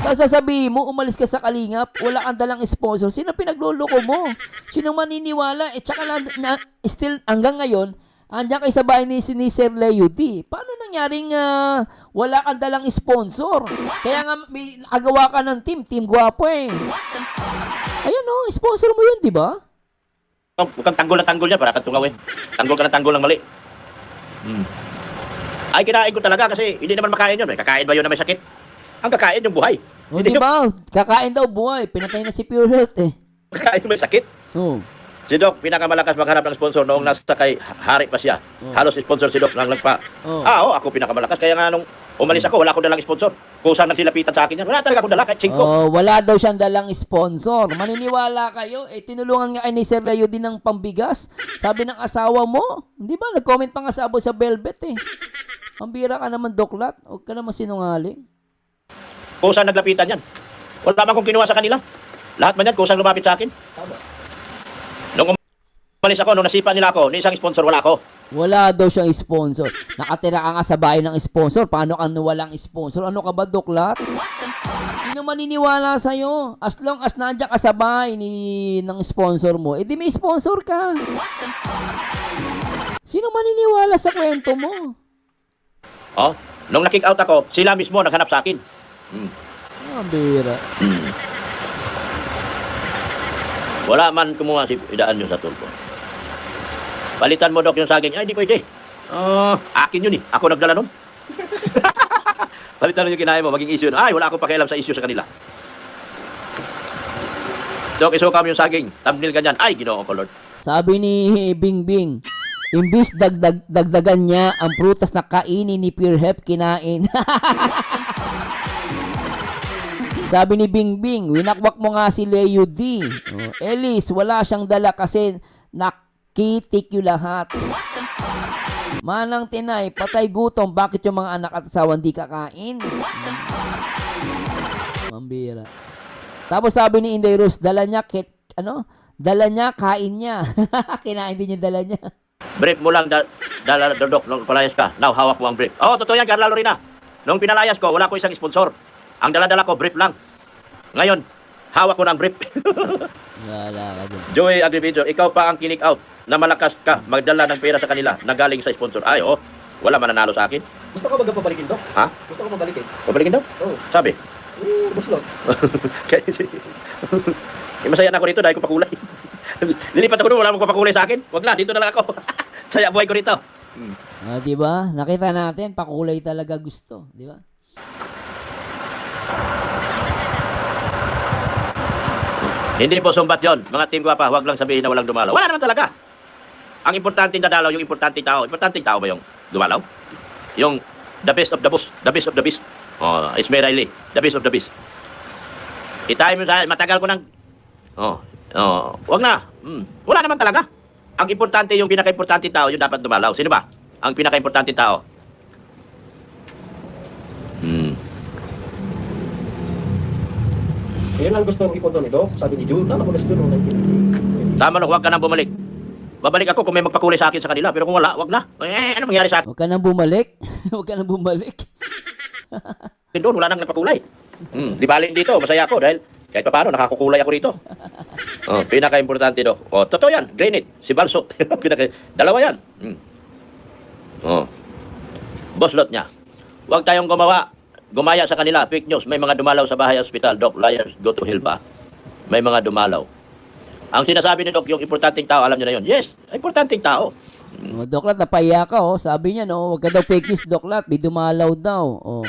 Tapos sasabihin mo, umalis ka sa Kalingap, wala kang dalang sponsor. Sino pinagluloko mo? Sino maniniwala? Tsaka still, hanggang ngayon, andiyan kayo sa bahay ni Sir Leo D. Paano nangyaring wala kang dalang sponsor? Kaya nga, may agawa ka ng team Guwapo eh. Ayan sponsor mo yun, di ba? Huwag kang tanggol na tanggol niya para katungaw eh. Tanggol ka ng tanggol ng mali. Ay, kinain ko talaga kasi hindi naman makain yun. Kakain ba yun na may sakit? Ang kakain yung buhay. Di ba? Kakain daw buhay. Pinatay na si Pure Health eh. Kakain may sakit. Si Doc, pinakamalakas maghanap ng sponsor noong nasa kay Hari pa siya. Halos sponsor si Doc lang nagpa... ako pinakamalakas. Kaya nga nung umalis ako, wala akong dalang sponsor. Kung saan nagsilapitan sa akin yan, wala talaga akong dala, kahit 5. Wala daw siyang dalang sponsor. Maniniwala kayo? Tinulungan nga kayo ni Sir Leo din ng pambigas. Sabi ng asawa mo, di ba? Nag-comment pa nga sa Velvet eh. Pambira ka naman, Doc Lat. Huwag ka naman sinungaling. Kung saan naglapitan yan. Wala man kong kinuha sa kanila. Lahat man yan, kung saan lumapit sa akin. Tama. Nung umalis ako, nung nasipa nila ako, ni isang sponsor, wala ako. Wala daw siyang sponsor. Nakatira ka nga sa bahay ng sponsor. Paano ka walang sponsor? Ano ka ba, Doc Lat? Sino maniniwala sa'yo? As long as nandiyan ka sa bahay ng sponsor mo, di may sponsor ka. Sino maniniwala sa kwento mo? Nung na-kick out ako, sila mismo naghanap sa akin. Bira. Wala man kumuha si idaan nyo sa tulpo. Palitan mo, Doc, yung saging. Ay, di pwede. Akin yun eh. Ako nagdala nun. Palitan mo yung kinain mo, maging issue. Ay, wala akong pakialam sa issue sa kanila. Doc, isuka mo yung saging. Thumbnail ganyan. Ay, Ginoo ko, Lord. Sabi ni Bingbing, imbis dagdagan niya ang prutas na kainin ni Pure Health, kinain. Sabi ni Bingbing, winakwak mo nga si Leo D. Elise, wala siyang dala kasi nakitik yung lahat. Manang Tinay, patay gutom, bakit yung mga anak at asawa hindi kakain? Mambira. Tapos sabi ni Inday Rose, dala niya, kain niya. Kinain din yung dala niya. Brief mo lang, Doc, nung palayas ka. Now, hawak mo ang brief. Totoo yan, Carla Lorena. Nung pinalayas ko, wala ko isang sponsor. Ang dala-dala ko, brief lang. Ngayon, hawak ko ng brief. Wala ka dyan. Joey Agrividio, ikaw pa ang kinik out na malakas ka magdala ng pera sa kanila na galing sa sponsor. Ay, Wala mananalo sa akin. Gusto ka ba pabalikin, Dok? Ha? Gusto ko pabalikin? Pabalikin daw? Oo. Sabi. Buslot. Masaya na ako rito dahil ko pakulay. Lilipat ako doon, wala mong papakulay sa akin. Wag na, dito na lang ako. Saya buhay ko rito. Di ba? Nakita natin, pakulay talaga gusto. Di ba? Hindi po sumbat yon. Mga team ko pa, wag lang sabihin na walang dumalaw. Wala naman talaga. Ang importanteng dadalaw, yung importanteng tao. Importanteng tao ba yung dumalaw? Yung the best of the best. The best of the best. Oh, Ismail Riley. The best of the best. Itime mo sa matagal ko nang... wag na. Wala naman talaga. Ang importante, yung pinaka-importante tao, yung dapat dumalaw. Sino ba? Ang pinaka-importante tao. Yun ang gusto ng ipondo ni Dok. Sabi ni Jude, tama ko na siguro. Tama na, huwag ka nang bumalik. Babalik ako kung may magpakulay sa akin sa kanila. Pero kung wala, wag na. Ano mangyari sa akin? Huwag ka nang bumalik. Huwag ka nang bumalik. Doon, wala nang nagpakulay. Di balik dito, masaya ako dahil kahit paano, nakakukulay ako rito. Pinaka-importante do. Totoo yan, granite. Si Balso. Dalawa yan. Boslot niya. Huwag tayong gumaya sa kanila. Fake news. May mga dumalaw sa bahay hospital. Doc, liars, go to hell ba? May mga dumalaw. Ang sinasabi ni Doc, yung importanteng tao, alam niyo na yun. Yes, importanteng tao. Doklat, napaya ka, oh. Sabi niya, no, huwag ka daw fake news, Doklat. May dumalaw daw. Oh.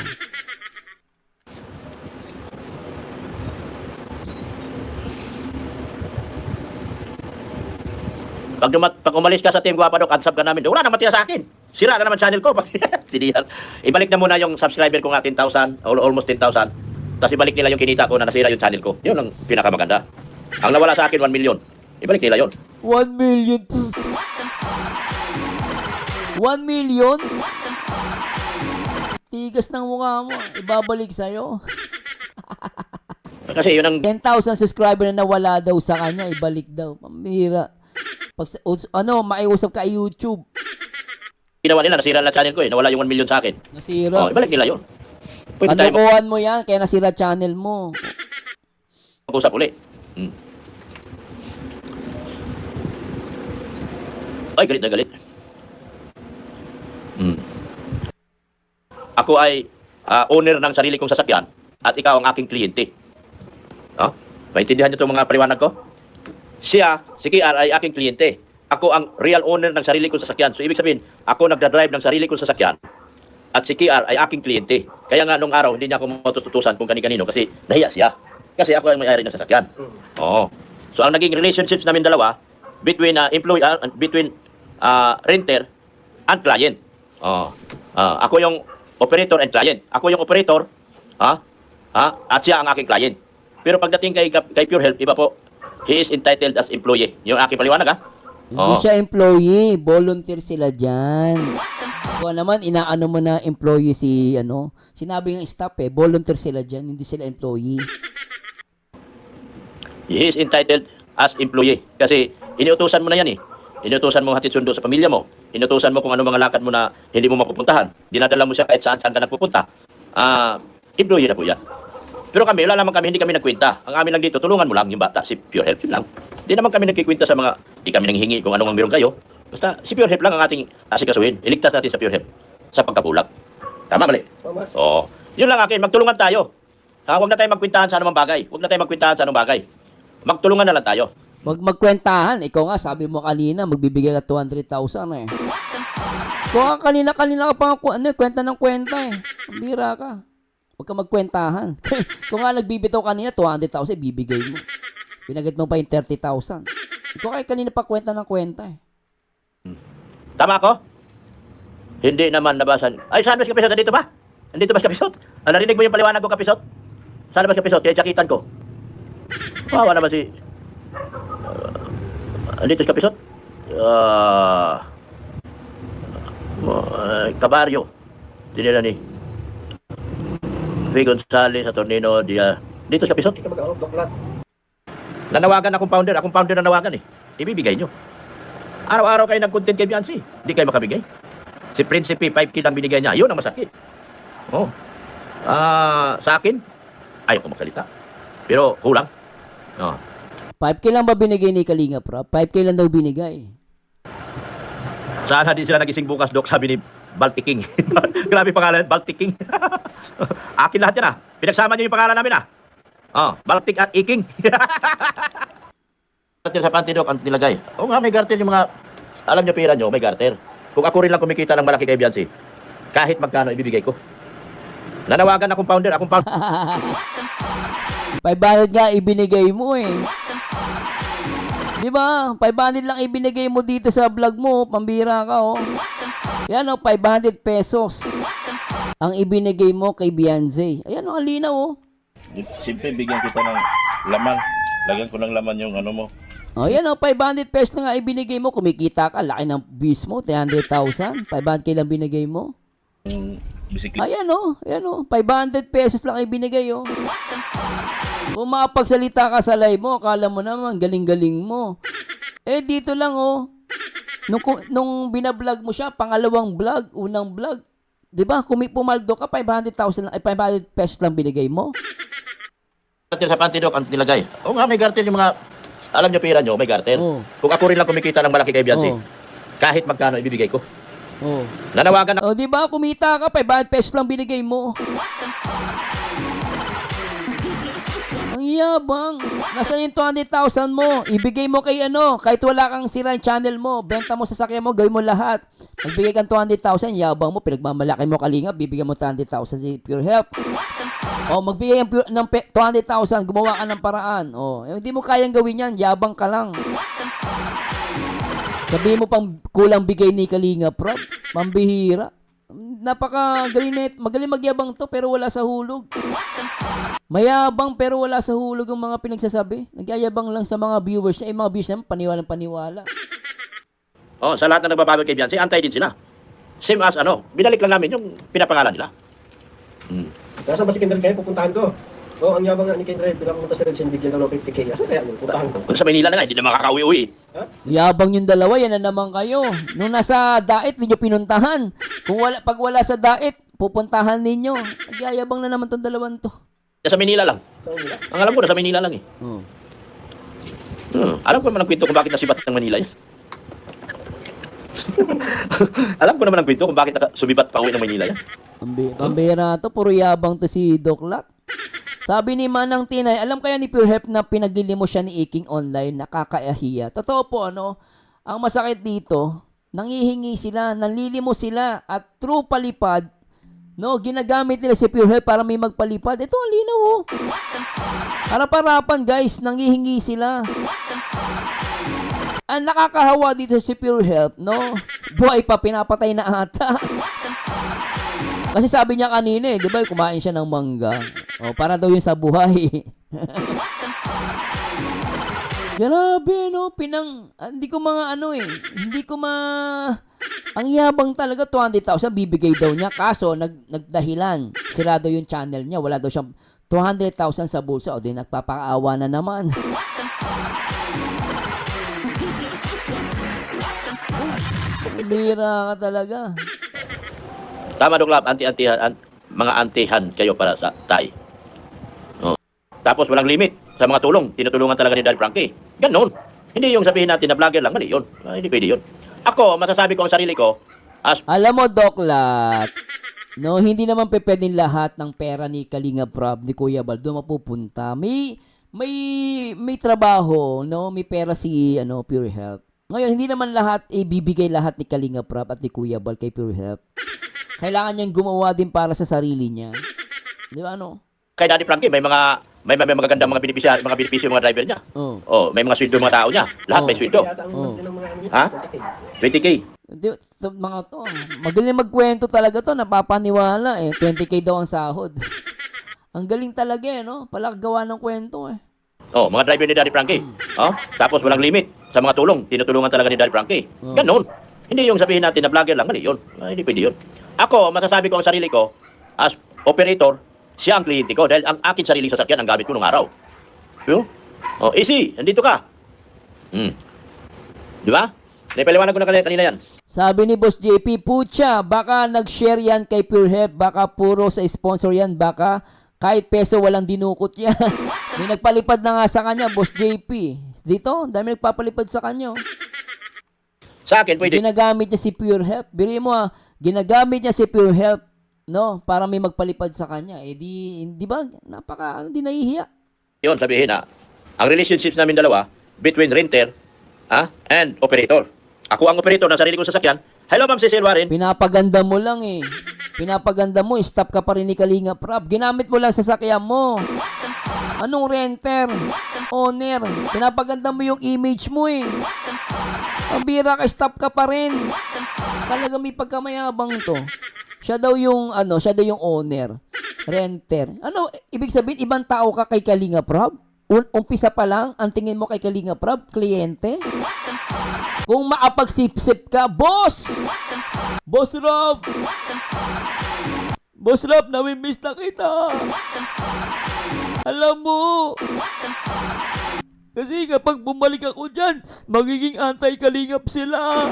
Pag umalis ka sa Team Guapa, Doc, unsub ka namin. Wala naman tiya sa akin. Sira na naman channel ko. Sinihan. Ibalik na muna yung subscriber ko nga 10,000, almost 10,000. Tapos ibalik nila yung kinita ko na nasira yung channel ko. Yun ang pinakamaganda. Ang nawala sa akin, 1 million. Ibalik nila yun. 1 million. 1 million? Tigas ng mukha mo. Ibabalik sa'yo. Kasi yun ang... 10,000 subscriber na nawala daw sa kanya, ibalik daw. Pambira. Pag, makiusap ka ay YouTube. Ginawa nila, nasira na channel ko eh. Nawala yung 1 million sa akin. Nasira. Ibalik nila yun. Pwede tayo Panukuhan mo yan, kaya nasira channel mo. mag-usap uli. Ay, galit na galit. Ako ay owner ng sarili kong sasakyan at ikaw ang aking kliyente. Maintindihan niyo itong mga paliwanag ko? Siya, si KR ay aking kliyente. Ako ang real owner ng sarili kong sasakyan. So, ibig sabihin, ako nagdadrive ng sarili kong sasakyan at si KR ay aking kliyente. Kaya nga nung araw, hindi niya ako matututusan kung kani-kanino kasi nahiya siya. Kasi ako ang may-ari ng sasakyan. Oo. So, ang naging relationships namin dalawa between renter and client. Ako yung operator and client. Ako yung operator, at siya ang aking client. Pero pagdating kay Pure Health, iba po, he is entitled as employee. Yung aking paliwanag, Hindi siya employee, volunteer sila dyan. Kung naman, inaano mo na employee sinabi ng staff volunteer sila dyan, hindi sila employee. He is entitled as employee. Kasi iniutusan mo na yan eh. Inutusan mo hatid sundo sa pamilya mo. Inutusan mo kung ano mga lakad mo na hindi mo mapupuntahan. Dinadala mo siya kahit saan ka nagpupunta. Employee na po yan. Pero kami, wala naman kami, hindi kami nagkwenta. Ang amin lang dito, tulungan mo lang yung bata, si Pure Health lang. Hindi naman kami nagkikwenta sa mga, hindi kami nanghihingi kung anong meron kayo. Basta si Pure Health lang ang ating asikasuhin. Iligtas natin sa Pure Health sa pagkabulag. Tama, mali? Tama. Oo. Yun lang akin, magtulungan tayo. Huwag na tayo magkwentahan sa anumang bagay. Huwag na tayo magkwentahan sa anumang bagay. Magtulungan na lang tayo. Wag magkwentahan. Ikaw nga, sabi mo kanina, magbibigay ka 200,000 eh. Ikaw kanina ka pa kwenta ng kwenta eh. Ang bira ka. Huwag ka magkwentahan. Kung nga nagbibitaw kanina, 200,000, bibigay mo. Pinagit mo pa yung 30,000. Ikaw kanina pa kwenta ng kwenta eh. Tama ako? Hindi naman nabasan. Ay, saan ba si Kapisot? Nandito ba? Nandito ba si Kapisot? Narinig mo yung paliwanag ko, Kapisot? Saan ba si Kapisot? Kaya tsakitan ko. Wawa naman si... Nandito si Kapisot? Kabaryo. Dinila ni Faye Gonzales, Saturnino, dito sa Kapisot. Nanawagan akong founder. Akong founder nanawagan eh. Ibibigay nyo. Araw-araw kayo nag-content kay Biancy. Hindi kayo makabigay. Si Prinsipe, 5K lang binigay niya. Yun ang masakit. Sa akin, ayaw ko magsalita. Pero kulang. 5K lang ba binigay ni Kalinga Prab? 5K lang daw binigay. Sana di sila nagising bukas, Dok, sabi ni Baltic King. Grabe pangalan, Baltic King. Akin lahat yan Pinagsama niyo yung pangalan namin Baltic at Iking. Garter sa panty, Dok, ang nilagay. Oo nga, may garter yung mga, alam niyo pera niyo, may garter. Kung ako rin lang kumikita ng malaki kay Beyonce, kahit magkano ibibigay ko. Nanawagan akong founder, 500 nga ibinigay mo Di ba? 500 lang ibinigay mo dito sa vlog mo, pambira ka Yan 500 pesos ang ibinigay mo kay Beyonce. Ayan ang linaw Siyempre, bigyan kita ng laman. Lagyan ko ng laman yung ano mo. Yan 500 pesos na nga ibinigay mo. Kumikita ka, laki ng bis mo, 300,000. 500k lang binigay mo. Yung bisikleta. Ayan 500 pesos lang ibinigay Kung makapagsalita ka sa live mo, akala mo naman, galing-galing mo. Dito lang nung binablog mo siya, pangalawang vlog, unang vlog, di ba, pumaldo ka, 500,000 lang, 500 pesos lang binigay mo. garter sa panty, Dok, ang nilagay. Oo nga, may garter yung mga, alam niyo pera niyo, may garter. Kung ako rin lang kumikita ng malaki kay Beyonce, kahit magkano ibibigay ko. Nanawagan di ba, kumita ka, 500 pesos lang binigay mo. Ang yabang. Nasaan yung 200,000 mo? Ibigay mo kay kahit wala kang sira yung channel mo, benta mo sa sakyan mo, gawin mo lahat. Magbigay kang 200,000, yabang mo, pinagmamalaki mo Kalinga, bibigyan mo 200,000 si Pure Health. Magbigay ng 200,000, gumawa ka ng paraan. Hindi mo kayang gawin yan, yabang ka lang. Sabihin mo pang kulang bigay ni Kalinga, Prab. Pambihira. Magaling magyabang to pero wala sa hulog. Mayabang pero wala sa hulog ang mga pinagsasabi. Nagyayabang lang sa mga viewers niya. Mga viewers naman paniwala. sa lahat na nagbababag kay Beyonce, antay din sila. Same as binalik lang namin yung pinapangalan nila. Nasa ba si Kendall kayo? Pupuntahan ko. Ang yabang nga ni Kendall, bilang pumunta sa Redsin, bigyan daw ng 50k. Asa kaya yun? Puntahan ko. Kung sa Maynila na nga, hindi na makakauwi-uwi. Yabang yung dalawa, yan na naman kayo. Nung nasa Daet, ninyo pinuntahan. Pag wala sa Daet, pupuntahan ninyo. Nagyayabang na naman tong dalawan to. Sa Maynila lang. Ang alam ko, sa Maynila lang Alam ko naman ang kwento kung bakit nasibat ng Manila yan. Alam ko naman ang kwento kung bakit sumibat pa uwi ng Manila yan. Pambira to, puro yabang to si Doc Lat. Sabi ni Manang Tinay, alam kaya ni Pure Health na pinaglilimo siya ni Iking online, nakakaahiya. Totoo po, ang masakit dito, nangihingi sila, nanlilimo sila, at true palipad, ginagamit nila si Pure Health para may magpalipad. Ito ang linaw, Harap-harapan, guys, nangihingi sila. Ang nakakahawa dito si Pure Health, buhay pa, pinapatay na ata. Kasi sabi niya kanina di ba, kumain siya ng mangga. Para daw yun sa buhay. Grabe, hindi ko ang yabang talaga, 200,000 bibigay daw niya. Kaso, nagdahilan. Sirado yung channel niya. Wala daw siyang 200,000 sa bulsa. Di nagpapakaawa na naman. Bira ka talaga. Tama, Dok Lab, mga antihan kayo para sa Tay. Tapos walang limit sa mga tulong. Tinutulungan talaga ni Daddy Frankie. Ganon. Hindi yung sabihin natin na vlogger lang. Mali yun. Hindi pwede yun. Ako, masasabi ko ang sarili ko, alam mo, Doc Lat, hindi naman pwedeng lahat ng pera ni Kalinga Prab, ni Kuya Bal, doon mapupunta. May trabaho, may pera si Pure Health. Ngayon, hindi naman lahat, bibigay lahat ni Kalinga Prab at ni Kuya Bal kay Pure Health. Kailangan niyang gumawa din para sa sarili niya. Di ba, Kay Daddy Frankie, may magagandang mga benepisyo yung mga driver niya. May mga sweldo yung mga tao niya. Lahat may sweldo. 20k. Mga to, magaling magkwento talaga to, napapaniwala 20k daw ang sahod. Ang galing talaga palagawa ng kwento Mga driver ni Daddy Frankie. Tapos walang limit sa mga tulong. Tinutulungan talaga ni Daddy Frankie. Ganon. Hindi yung sabihin natin na vlogger lang. Mali yun. Hindi pwede yun. Ako, masasabi ko ang sarili ko, as operator, siya ang kliyente ko. Dahil ang akin sariling sasakyan ang gamit ko nung araw. Easy, nandito ka. Di ba? Naipaliwanag ko na kanina yan. Sabi ni Boss JP, pucha, baka nag-share yan kay Pure Health, baka puro sa sponsor yan, baka kahit peso walang dinukot yan. May nagpalipad na nga sa kanya, Boss JP. Dito, dami nagpapalipad sa kanya. Sa akin, pwede. Ginagamit niya si Pure Health. Biri mo Ginagamit niya si Pure Health, no, para may magpalipad sa kanya. Eh di ba? Di nahihiya. Yun, sabihin na, ang relationships namin dalawa, between renter and operator. Ako ang operator ng sarili kong sasakyan. Hello, Ma'am Cecil Warren. Pinapaganda mo lang eh. Pinapaganda mo, stop ka pa rin ni Kalinga Prab. Ginamit mo lang sasakyan mo. Anong renter? Owner. Pinapaganda mo yung image mo eh. Pambira ka, stop ka pa rin. Talaga may pagkamayabang to. Siya daw yung owner. Renter. Ano, ibig sabihin, ibang tao ka kay Kalinga Prab? Umpisa pa lang, ang tingin mo kay Kalinga Prab, kliyente? Kung makapagsip-sip ka, boss! Boss Rob! Boss Rob, namimiss na kita! Alam mo! Kasi kapag bumalik ako dyan, magiging anti-kalingap sila.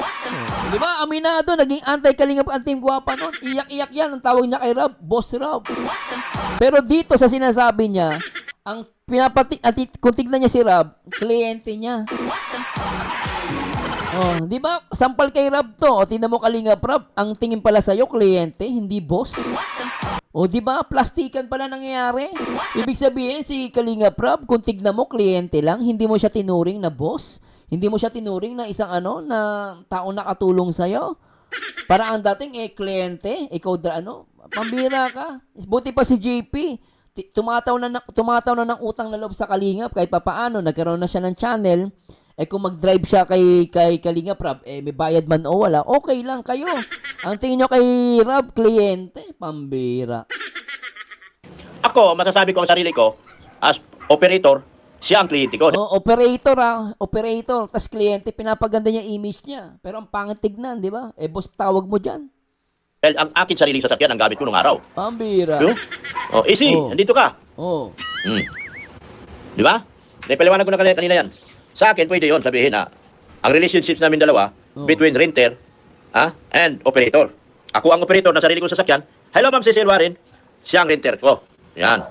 Di ba? Aminado, naging anti-kalingap ang Team Guapa nun. Iyak-iyak yan. Ang tawag niya kay Rob, Boss Rob. Pero dito sa sinasabi niya, ang kung tignan niya si Rob, kliyente niya. Oh, di ba? Sampal kay Rob to. O, tingnan mo Kalinga Rob, ang tingin pala sa'yo, kliyente, hindi boss. O, di ba? Plastikan pala nangyayari. Ibig sabihin, si Kalinga Rob, kung tignan mo, kliyente lang, hindi mo siya tinuring na boss. Hindi mo siya tinuring na isang na taong nakatulong sa'yo. Para ang dating, kliyente, ikaw pambira ka. Buti pa si JP. Tumataw na ng utang na loob sa Kalingap kahit papaano, nagkaroon na siya ng channel. Kung mag-drive siya kay Kalinga Prab, may bayad man o wala, okay lang kayo. Ang tingin nyo kay Rob, kliyente, pambira. Ako, masasabi ko ang sarili ko, as operator, siya ang kliyente ko. Operator, tas kliyente, pinapaganda niya image niya. Pero ang pangit tignan, di ba? Boss, tawag mo dyan. Dahil ang akin sariling sasakyan ang gamit ko nung araw. Pambira. Easy, nandito ka. Di ba? Napaliwanag ko na kanina yan. Sa akin, pwede yun, sabihin na, ang relationships namin dalawa, between renter and operator. Ako ang operator ng sarili kong sasakyan. Hello, Ma'am Cecil Warren. Siya ang renter ko. Yan.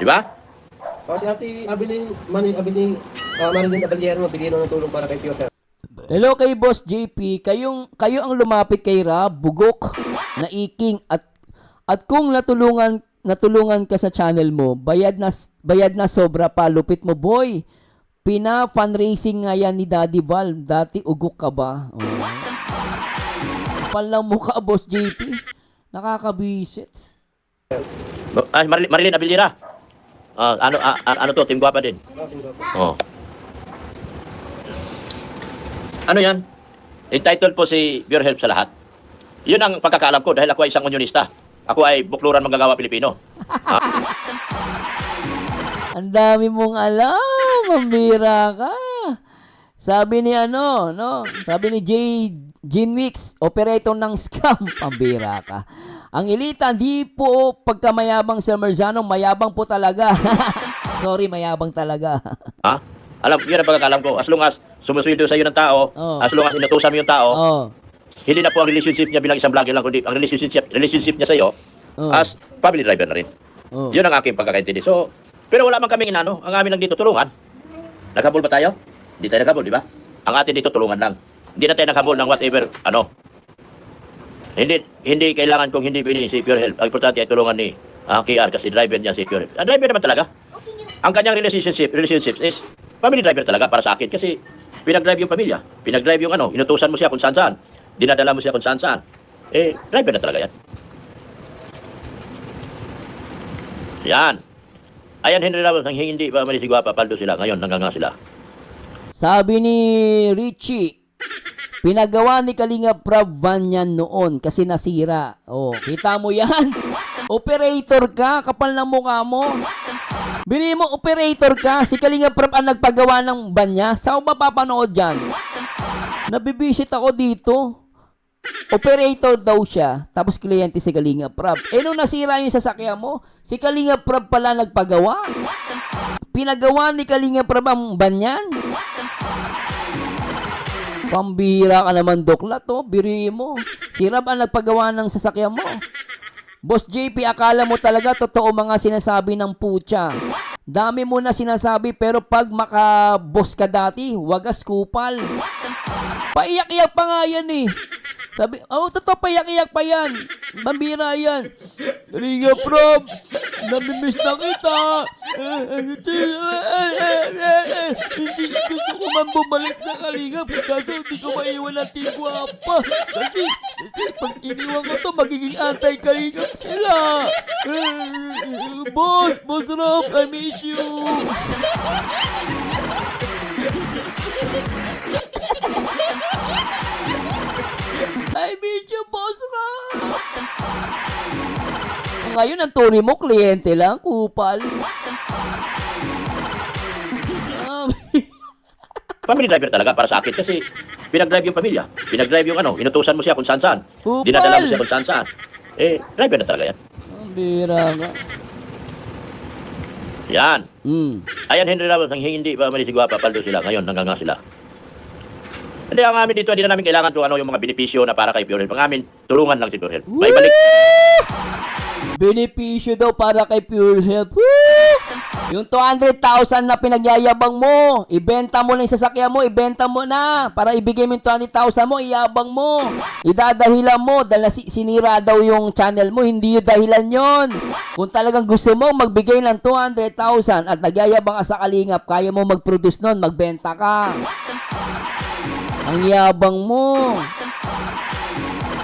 Di ba? Si Ate Marilyn Abellero, bigyan ng tulong para kay Piotr. Hello kay Boss JP, kayo ang lumapit kay Rob, bugok, naiking at kung natulungan ka sa channel mo, bayad na sobra pa, lupit mo boy. Pina-fundraising nga yan ni Daddy Val, dati ugok ka ba? Kapal lang mukha, Boss JP. Nakakabisit. Marilyn Abellera. Ano to, Team Guapa din. Ano yan? Entitled po si Pure Health sa lahat. Yun ang pagkakaalam ko dahil ako ay isang unionista. Ako ay bukluran manggagawa Pilipino. Ang dami mong alam, mambira ka. Sabi ni sabi ni Jinwix, operator ng scam, pambira ka. Ang Elita, di po pagkamayabang Sir Merzano, mayabang po talaga. Sorry, mayabang talaga. Alam, yun ang pagkakalam ko. As long as sumuswido sa iyo ng tao, as long as inutusan mo yung tao, hindi na po ang relationship niya bilang isang vlogger lang, kundi ang relationship niya sa iyo as family driver na rin. Yun ang aking pagkakaintindi. So, pero wala man kaming ang amin lang dito tulungan. Naghabol ba tayo? Hindi tayo naghabol, di ba? Ang atin dito tulungan lang. Hindi na tayo naghabol ng whatever, Hindi kailangan kung hindi pwede si Pure Health. Ang importante ay tulungan ni KR kasi driver niya si Pure Health. Ang driver naman talaga. Ang kanyang relationships is family driver talaga para sa akin kasi pinag-drive yung pamilya. Pinag-drive yung inutusan mo siya kung saan-saan. Dinadala mo siya kung saan-saan. Driver na talaga yan. Yan. Ayan, Henry Ramos, hindi pa mali si Guapa, paldo sila. Ngayon, nanganga sila. Sabi ni Richie, pinagawa ni Kalinga Prab van yan noon kasi nasira. Kita mo yan? Operator ka, kapal ng mukha mo. Bili mo, operator ka, si Kalinga Prab ang nagpagawa ng van niya. Saan ba papanood dyan? Nabibisit ako dito. Operator daw siya, tapos kliyente si Kalinga Prab. Nung nasira yung sasakyan mo, si Kalinga Prab pala nagpagawa. Pinagawa ni Kalinga Prab ang banyan. Pambira ka naman, Dokla to. Biri mo. Si Rab ang nagpagawa ng sasakyan mo. Boss JP, akala mo talaga totoo mga sinasabi ng putya. Dami mo na sinasabi pero pag makaboss ka dati, wagas kupal. Paiyak-iyak pa nga yan eh. Sabi, totoo, payak-iyak pa yan. Bambira yan. Kalinga Prab, namimiss na kita. Hindi gusto ko man bumalik na Kalinga, kaso hindi ko maiwan ang Team Guapa. Kasi pag iniwan ko to, magiging anti-Kalinga sila. Boss Rob, I miss you. I miss you, Boss Rob. Ngayon, ang turi mo, kliyente lang, kupal. Family driver talaga para sa akin kasi pinag-drive yung pamilya. Pinag-drive yung inutusan mo siya kung saan-saan. Kupal. Dinadala mo siya kung saan-saan. Driver na talaga yan. Ang bira nga. Yan. Ayan, Henry Ramos, ang hindi pa mali si Guapa, paldo sila. Ngayon, nanganga sila. Hindi, ang amin dito, hindi na namin kailangan yung mga benepisyo na para kay Pure Health. Ang amin, tulungan lang si Pure Health. May balik. Benepisyo daw para kay Pure Health. Woo! Yung 200,000 na pinagyayabang mo, ibenta mo na yung sasakyan mo, ibenta mo na. Para ibigay mo yung 200,000 mo, iyabang mo. Idadahilan mo, dahil sinira daw yung channel mo, hindi yung dahilan yon. Kung talagang gusto mo magbigay ng 200,000 at nagyayabang ka sa Kalingap, kaya mo mag-produce nun, magbenta ka. Ang yabang mo.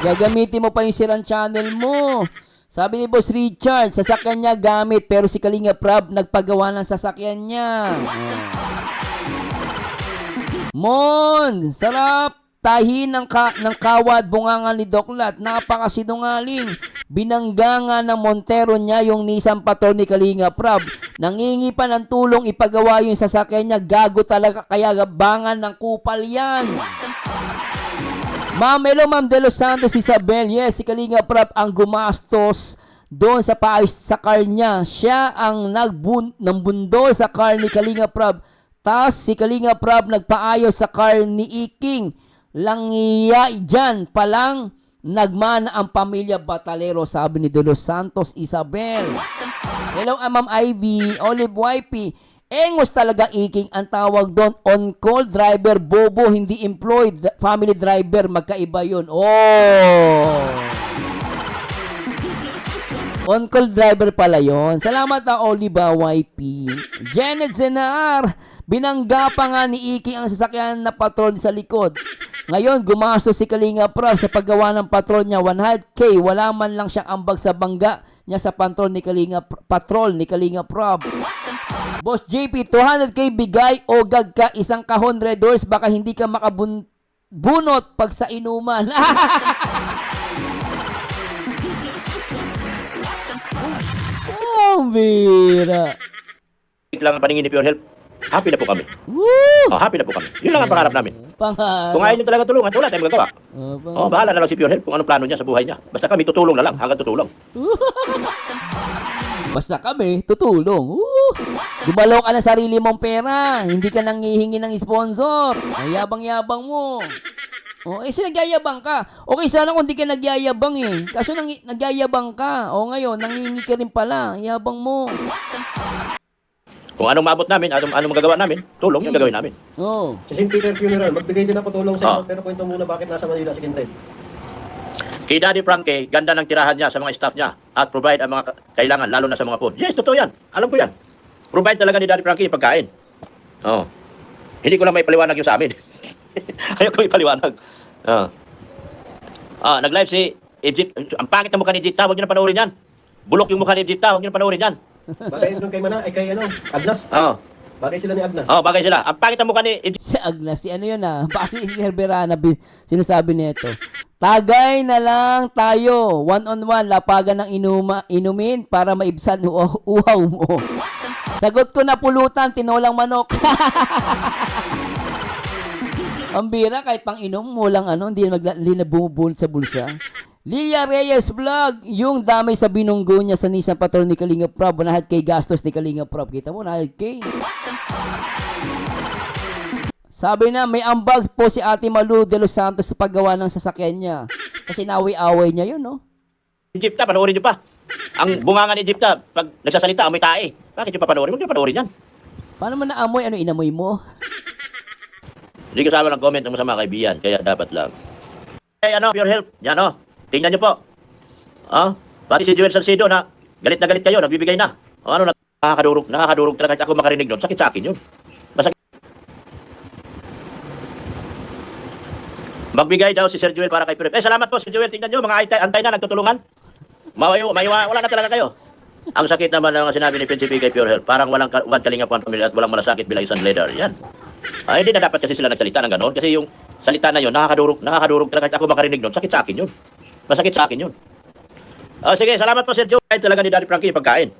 Gagamitin mo pa yung sirang channel mo. Sabi ni Boss Richard, sasakyan niya gamit, pero si Kalinga Prab nagpagawa ng sasakyan niya. Mon, sarap tahin ng kawad bungangan ni Doklat. Napakasinungaling. Binangga nga ng Montero niya yung Nissan Patrol ni Kalinga Prab. Nangingi pa ng tulong ipagawa yung sasakyan niya. Gago talaga, kaya gabangan ng kupal yan. Hello, Ma'am De Los Santos Isabel. Yes, si Kalinga Prab ang gumastos doon sa paayos sa car niya. Siya ang nambundol sa car ni Kalinga Prab. Tas si Kalinga Prab nagpaayos sa car ni Iking. Langiya dyan palang nagmana ang pamilya Batalero, sabi ni De Los Santos Isabel. Hello, Ma'am Ivy, Olive Wifey. Engos talaga Iking ang tawag doon. On-call driver, bobo, hindi employed. Family driver, magkaiba yun. On-call driver pala yun. Salamat na Oliva YP. Janet Zenar, binangga pa nga ni Iking ang sasakyan na patrol sa likod. Ngayon, gumastos si Kalinga Prab sa paggawa ng patrol niya 100K. Wala man lang siyang ambag sa bangga niya sa patrol ni Kalinga Prab. Boss JP, 200K bigay o gag ka isang kahon Red Doors, baka hindi ka makabunot pag sa inuman. Bira. Lang ang paningin ni Pure Health. Happy na po kami. Woo! Happy na po kami. Yun lang ang pangarap namin. Pangarap. Kung ayaw nyo talaga tulungan, wala tayong magagawa. Bahala na lang si Pure Health kung anong plano niya sa buhay niya. Basta kami tutulong na lang hanggang tutulong. Basta kami, tutulong. Gumalaw ka na sarili mong pera. Hindi ka nanghihingi ng sponsor. Ang yabang-yabang mo. Nagyayabang ka. Okay, sana kung di ka nagyayabang eh. Kaso nagyayabang ka. Ngayon, nanghihingi ka rin pala. Yabang mo. Kung anong maabot namin, anong magagawa namin, tulong yung gagawin namin. Sa St. Peter Funeral, magbigay din ako tulong sa inyo. Pero kwento muna bakit nasa Manila si Kindred. Kay Daddy Frankie, ganda ng tirahan niya sa mga staff niya at provide ang mga kailangan, lalo na sa mga food. Yes, totoo yan. Alam ko yan. Provide talaga ni Daddy Frankie yung pagkain. Hindi ko lang may paliwanag yung sa amin. Ayaw ko may paliwanag. Nag-live si Egypt. Ang pangit na mukha ni Egypta, huwag niyo na panoorin yan. Bulok yung mukha ni Egypta, huwag niyo na panoorin yan. Bagay doon kay Mana, kay Agnes. Bagay sila ni Agnes. Bagay sila. Ang pangit na mukha ni Egypta. Si Agnes, si ano yun Bakit si Cerberana, sinasabi nito. Tagay na lang tayo. One-on-one, lapagan ng inumin para maibsan uhaw mo. Sagot ko na pulutan, tinolang manok. Ang bira, kahit pang inom mo lang hindi na bumubunot sa bulsa. Lilia Reyes Vlog, yung damay sa binunggo niya sa Nissan Patrol ni Kalinga Prab, 100K gastos ni Kalinga Prab. Kita mo, 100K. Sabi na, may ambag po si Ate Malu de Los Santos sa paggawa ng sasakyan niya. Kasi naway-away niya yun, no? Egypta, panoorin niyo pa. Ang bungangan ni Egypta, pag nagsasalita, amoy tae. Bakit niyo pa panoorin? Huwag niyo panoorin yan. Paano mo naamoy? Ano inamoy mo? Hindi kasama ng comment ng masama kaibigan, kaya dapat lang. Pure Health. Yan tingnan nyo po. Pati si Joel Salcido na galit na galit kayo, nagbibigay na. Nakakadurog talaga kahit ako makarinig doon. Sakit sa akin yun. Masakit. Magbigay daw si Sir Joel para kay Pure Health. Salamat po Sir Joel. Tingnan nyo, mga antay na nagtutulungan. Wala na talaga kayo. Ang sakit naman ng sinabi ni Prinsipe kay Pure Health, parang walang kalingapan pamilya at walang malasakit bilang isang leader. Yan. Hindi na dapat kasi sila nagsalita ng gano'n. Kasi yung salita na yun, nakakadurog talaga kahit ako makarinig doon. Sakit sa akin yun. Masakit sa akin yun. Sige, salamat po Sir Joel. Talaga ni Daddy Frankie yung pagkain.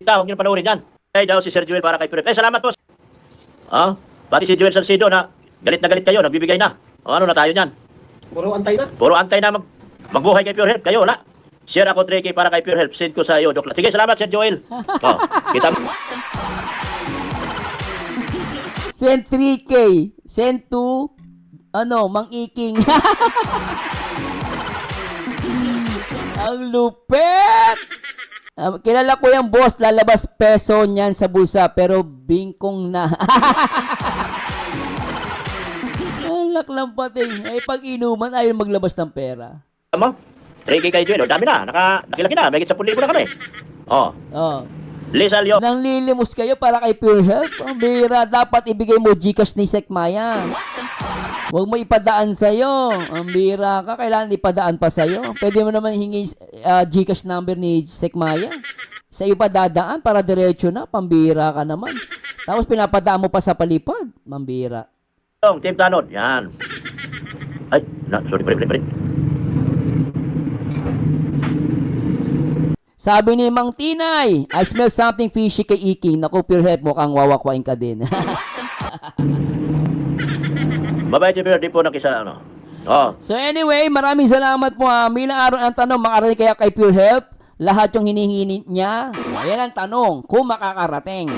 Huwag nyo na panoorin yan. Daw si Sir Joel para kay Pure Health. Salamat po. Pati si Joel Salcido na galit kayo, nagbibigay na. Ano na tayo niyan? Puro antay na. Puro antay na magbuhay kay Pure Health. Kayo, wala. Share ako 3K para kay Pure Health. Send ko sa iyo, Dokla. Sige, salamat Sir Joel. Kita mo. Send 3K. Send to, Mang Iking. Ang lupet! Kilala ko yung boss, lalabas peso niyan sa bulsa, pero bingkong na. Alak lang pati. Pag inuman, ayaw maglabas ng pera. 3K kay Joel. Dami na. Nakilaki na. May 10,000 na kami. Lisalyo. Nang lilimos kayo para kay Pure Health. Ang bira, dapat ibigay mo Gcash ni Sekmaya. Huwag mo ipadaan sa'yo. Ang bira ka, kailangan ipadaan pa sa'yo. Pwede mo naman hingi Gcash number ni Sekmaya. Sa'yo pa dadaan para diretso na. Pambira ka naman. Tapos pinapadaan mo pa sa palipad. Mambira. Team Tanod. Yan. Sorry, pre. Sabi ni Mang Tinay, I smell something fishy kay Iking. Naku, Pure Health, mukhang wawakwain ka din. Bye-bye, Jimmy. Di po nakisa, So anyway, maraming salamat po. Bilang araw ang tanong, makarating kaya kay Pure Health? Lahat yung hinihingi niya? Ayan ang tanong, kung makakarating.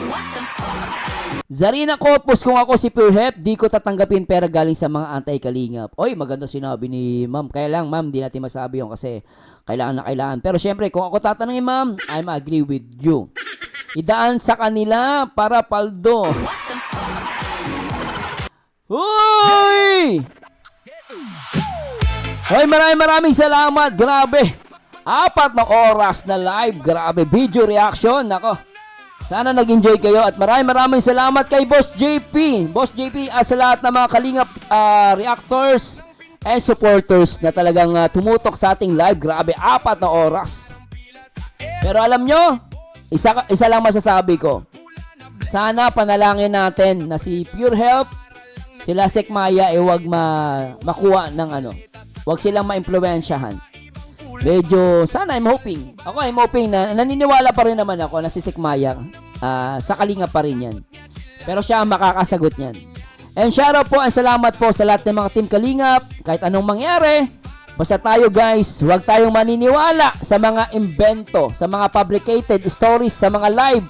Zarina Corpus, kung ako si Pure Health, di ko tatanggapin pera galing sa mga anti-kalingap. Oy, maganda sinabi ni ma'am. Kaya lang, ma'am, di natin masabi yun kasi kailangan na kailangan. Pero syempre, kung ako tatanungin, ma'am, I'm agree with you. Idaan sa kanila para paldo. Hoy! Hoy, maraming salamat. Grabe. 4 na oras na live. Grabe. Video reaction. Nako. Sana nag-enjoy kayo at maraming salamat kay Boss JP. Boss JP at sa lahat ng mga kalingap reactors and supporters na talagang tumutok sa ating live. Grabe, 4 na oras. Pero alam nyo, isa lang masasabi ko. Sana panalangin natin na si Pure Health, sila Sekmaya, huwag makuha ng huwag silang ma-impluwensyahan. Medyo, sana I'm hoping na naniniwala pa rin naman ako na si Sekmaya sa kalinga pa rin yan. Pero siya ang makakasagot niyan. And shoutout po and salamat po sa lahat ng mga team Kalingap. Kahit anong mangyari, basta tayo guys, huwag tayong maniniwala sa mga invento, sa mga fabricated stories, sa mga live.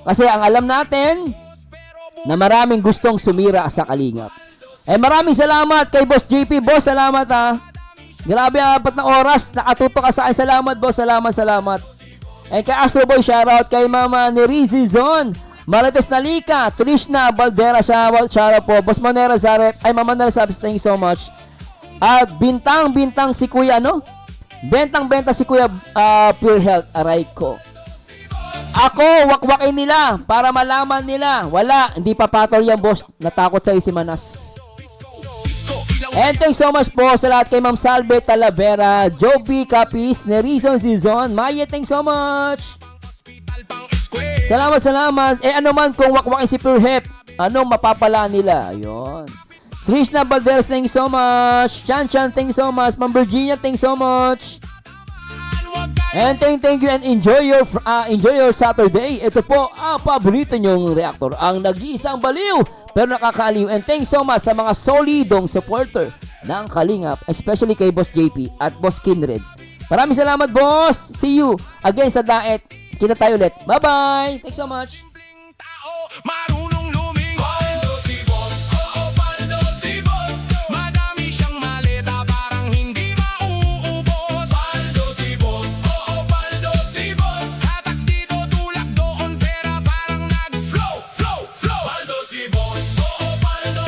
Kasi ang alam natin na maraming gustong sumira sa Kalingap. And maraming salamat kay Boss JP. Boss, salamat Grabe, 4 na oras. Nakatutok ka sa akin. Salamat, boss. Salamat. And kay Astro Boy, shoutout kay Mama Nerizi Zon, Marites Nalika, Trishna Baldera, shoutout po. Boss Manera Zaret. Mama Nera Sabis, thank you so much. At bintang si Kuya, Bentang si Kuya Pure Health, aray ko. Ako, wakwakin nila para malaman nila. Wala, hindi papatol yan, boss. Natakot sa si Manas. And thanks so much po sa lahat kay Ma'am Salve Talavera, Joby Capis, Nerison Season, Maya, thanks so much. Salamat. Ano man kung wakwakin si Pure Health, anong mapapala nila? Ayun. Trishna Balderas, thanks so much. Chan, thanks so much. Ma'am Virginia, thanks so much. And thank you and enjoy your Saturday. Ito po ang paborito nyong reactor, ang nag-iisang baliw pero nakakaaliw. And thanks so much sa mga solidong supporter ng Kalingap, especially kay Boss JP at Boss Kinred. Maraming salamat, boss. See you again sa Daet. Kita tayo ulit. Bye-bye. Thanks so much.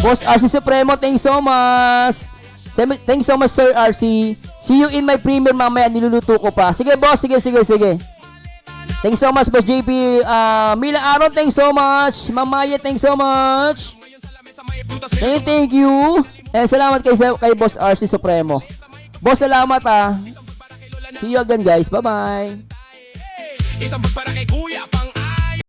Boss RC Supremo, thanks so much. Thanks so much, Sir RC. See you in my premiere mamaya. Niluluto ko pa. Sige, boss. Sige. Thanks so much, Boss JP. Mila Aaron, thanks so much. Mamaya, thanks so much. Thank you. And salamat kay Boss RC Supremo. Boss, salamat ah. See you again, guys. Bye-bye. Isang para kay kuya.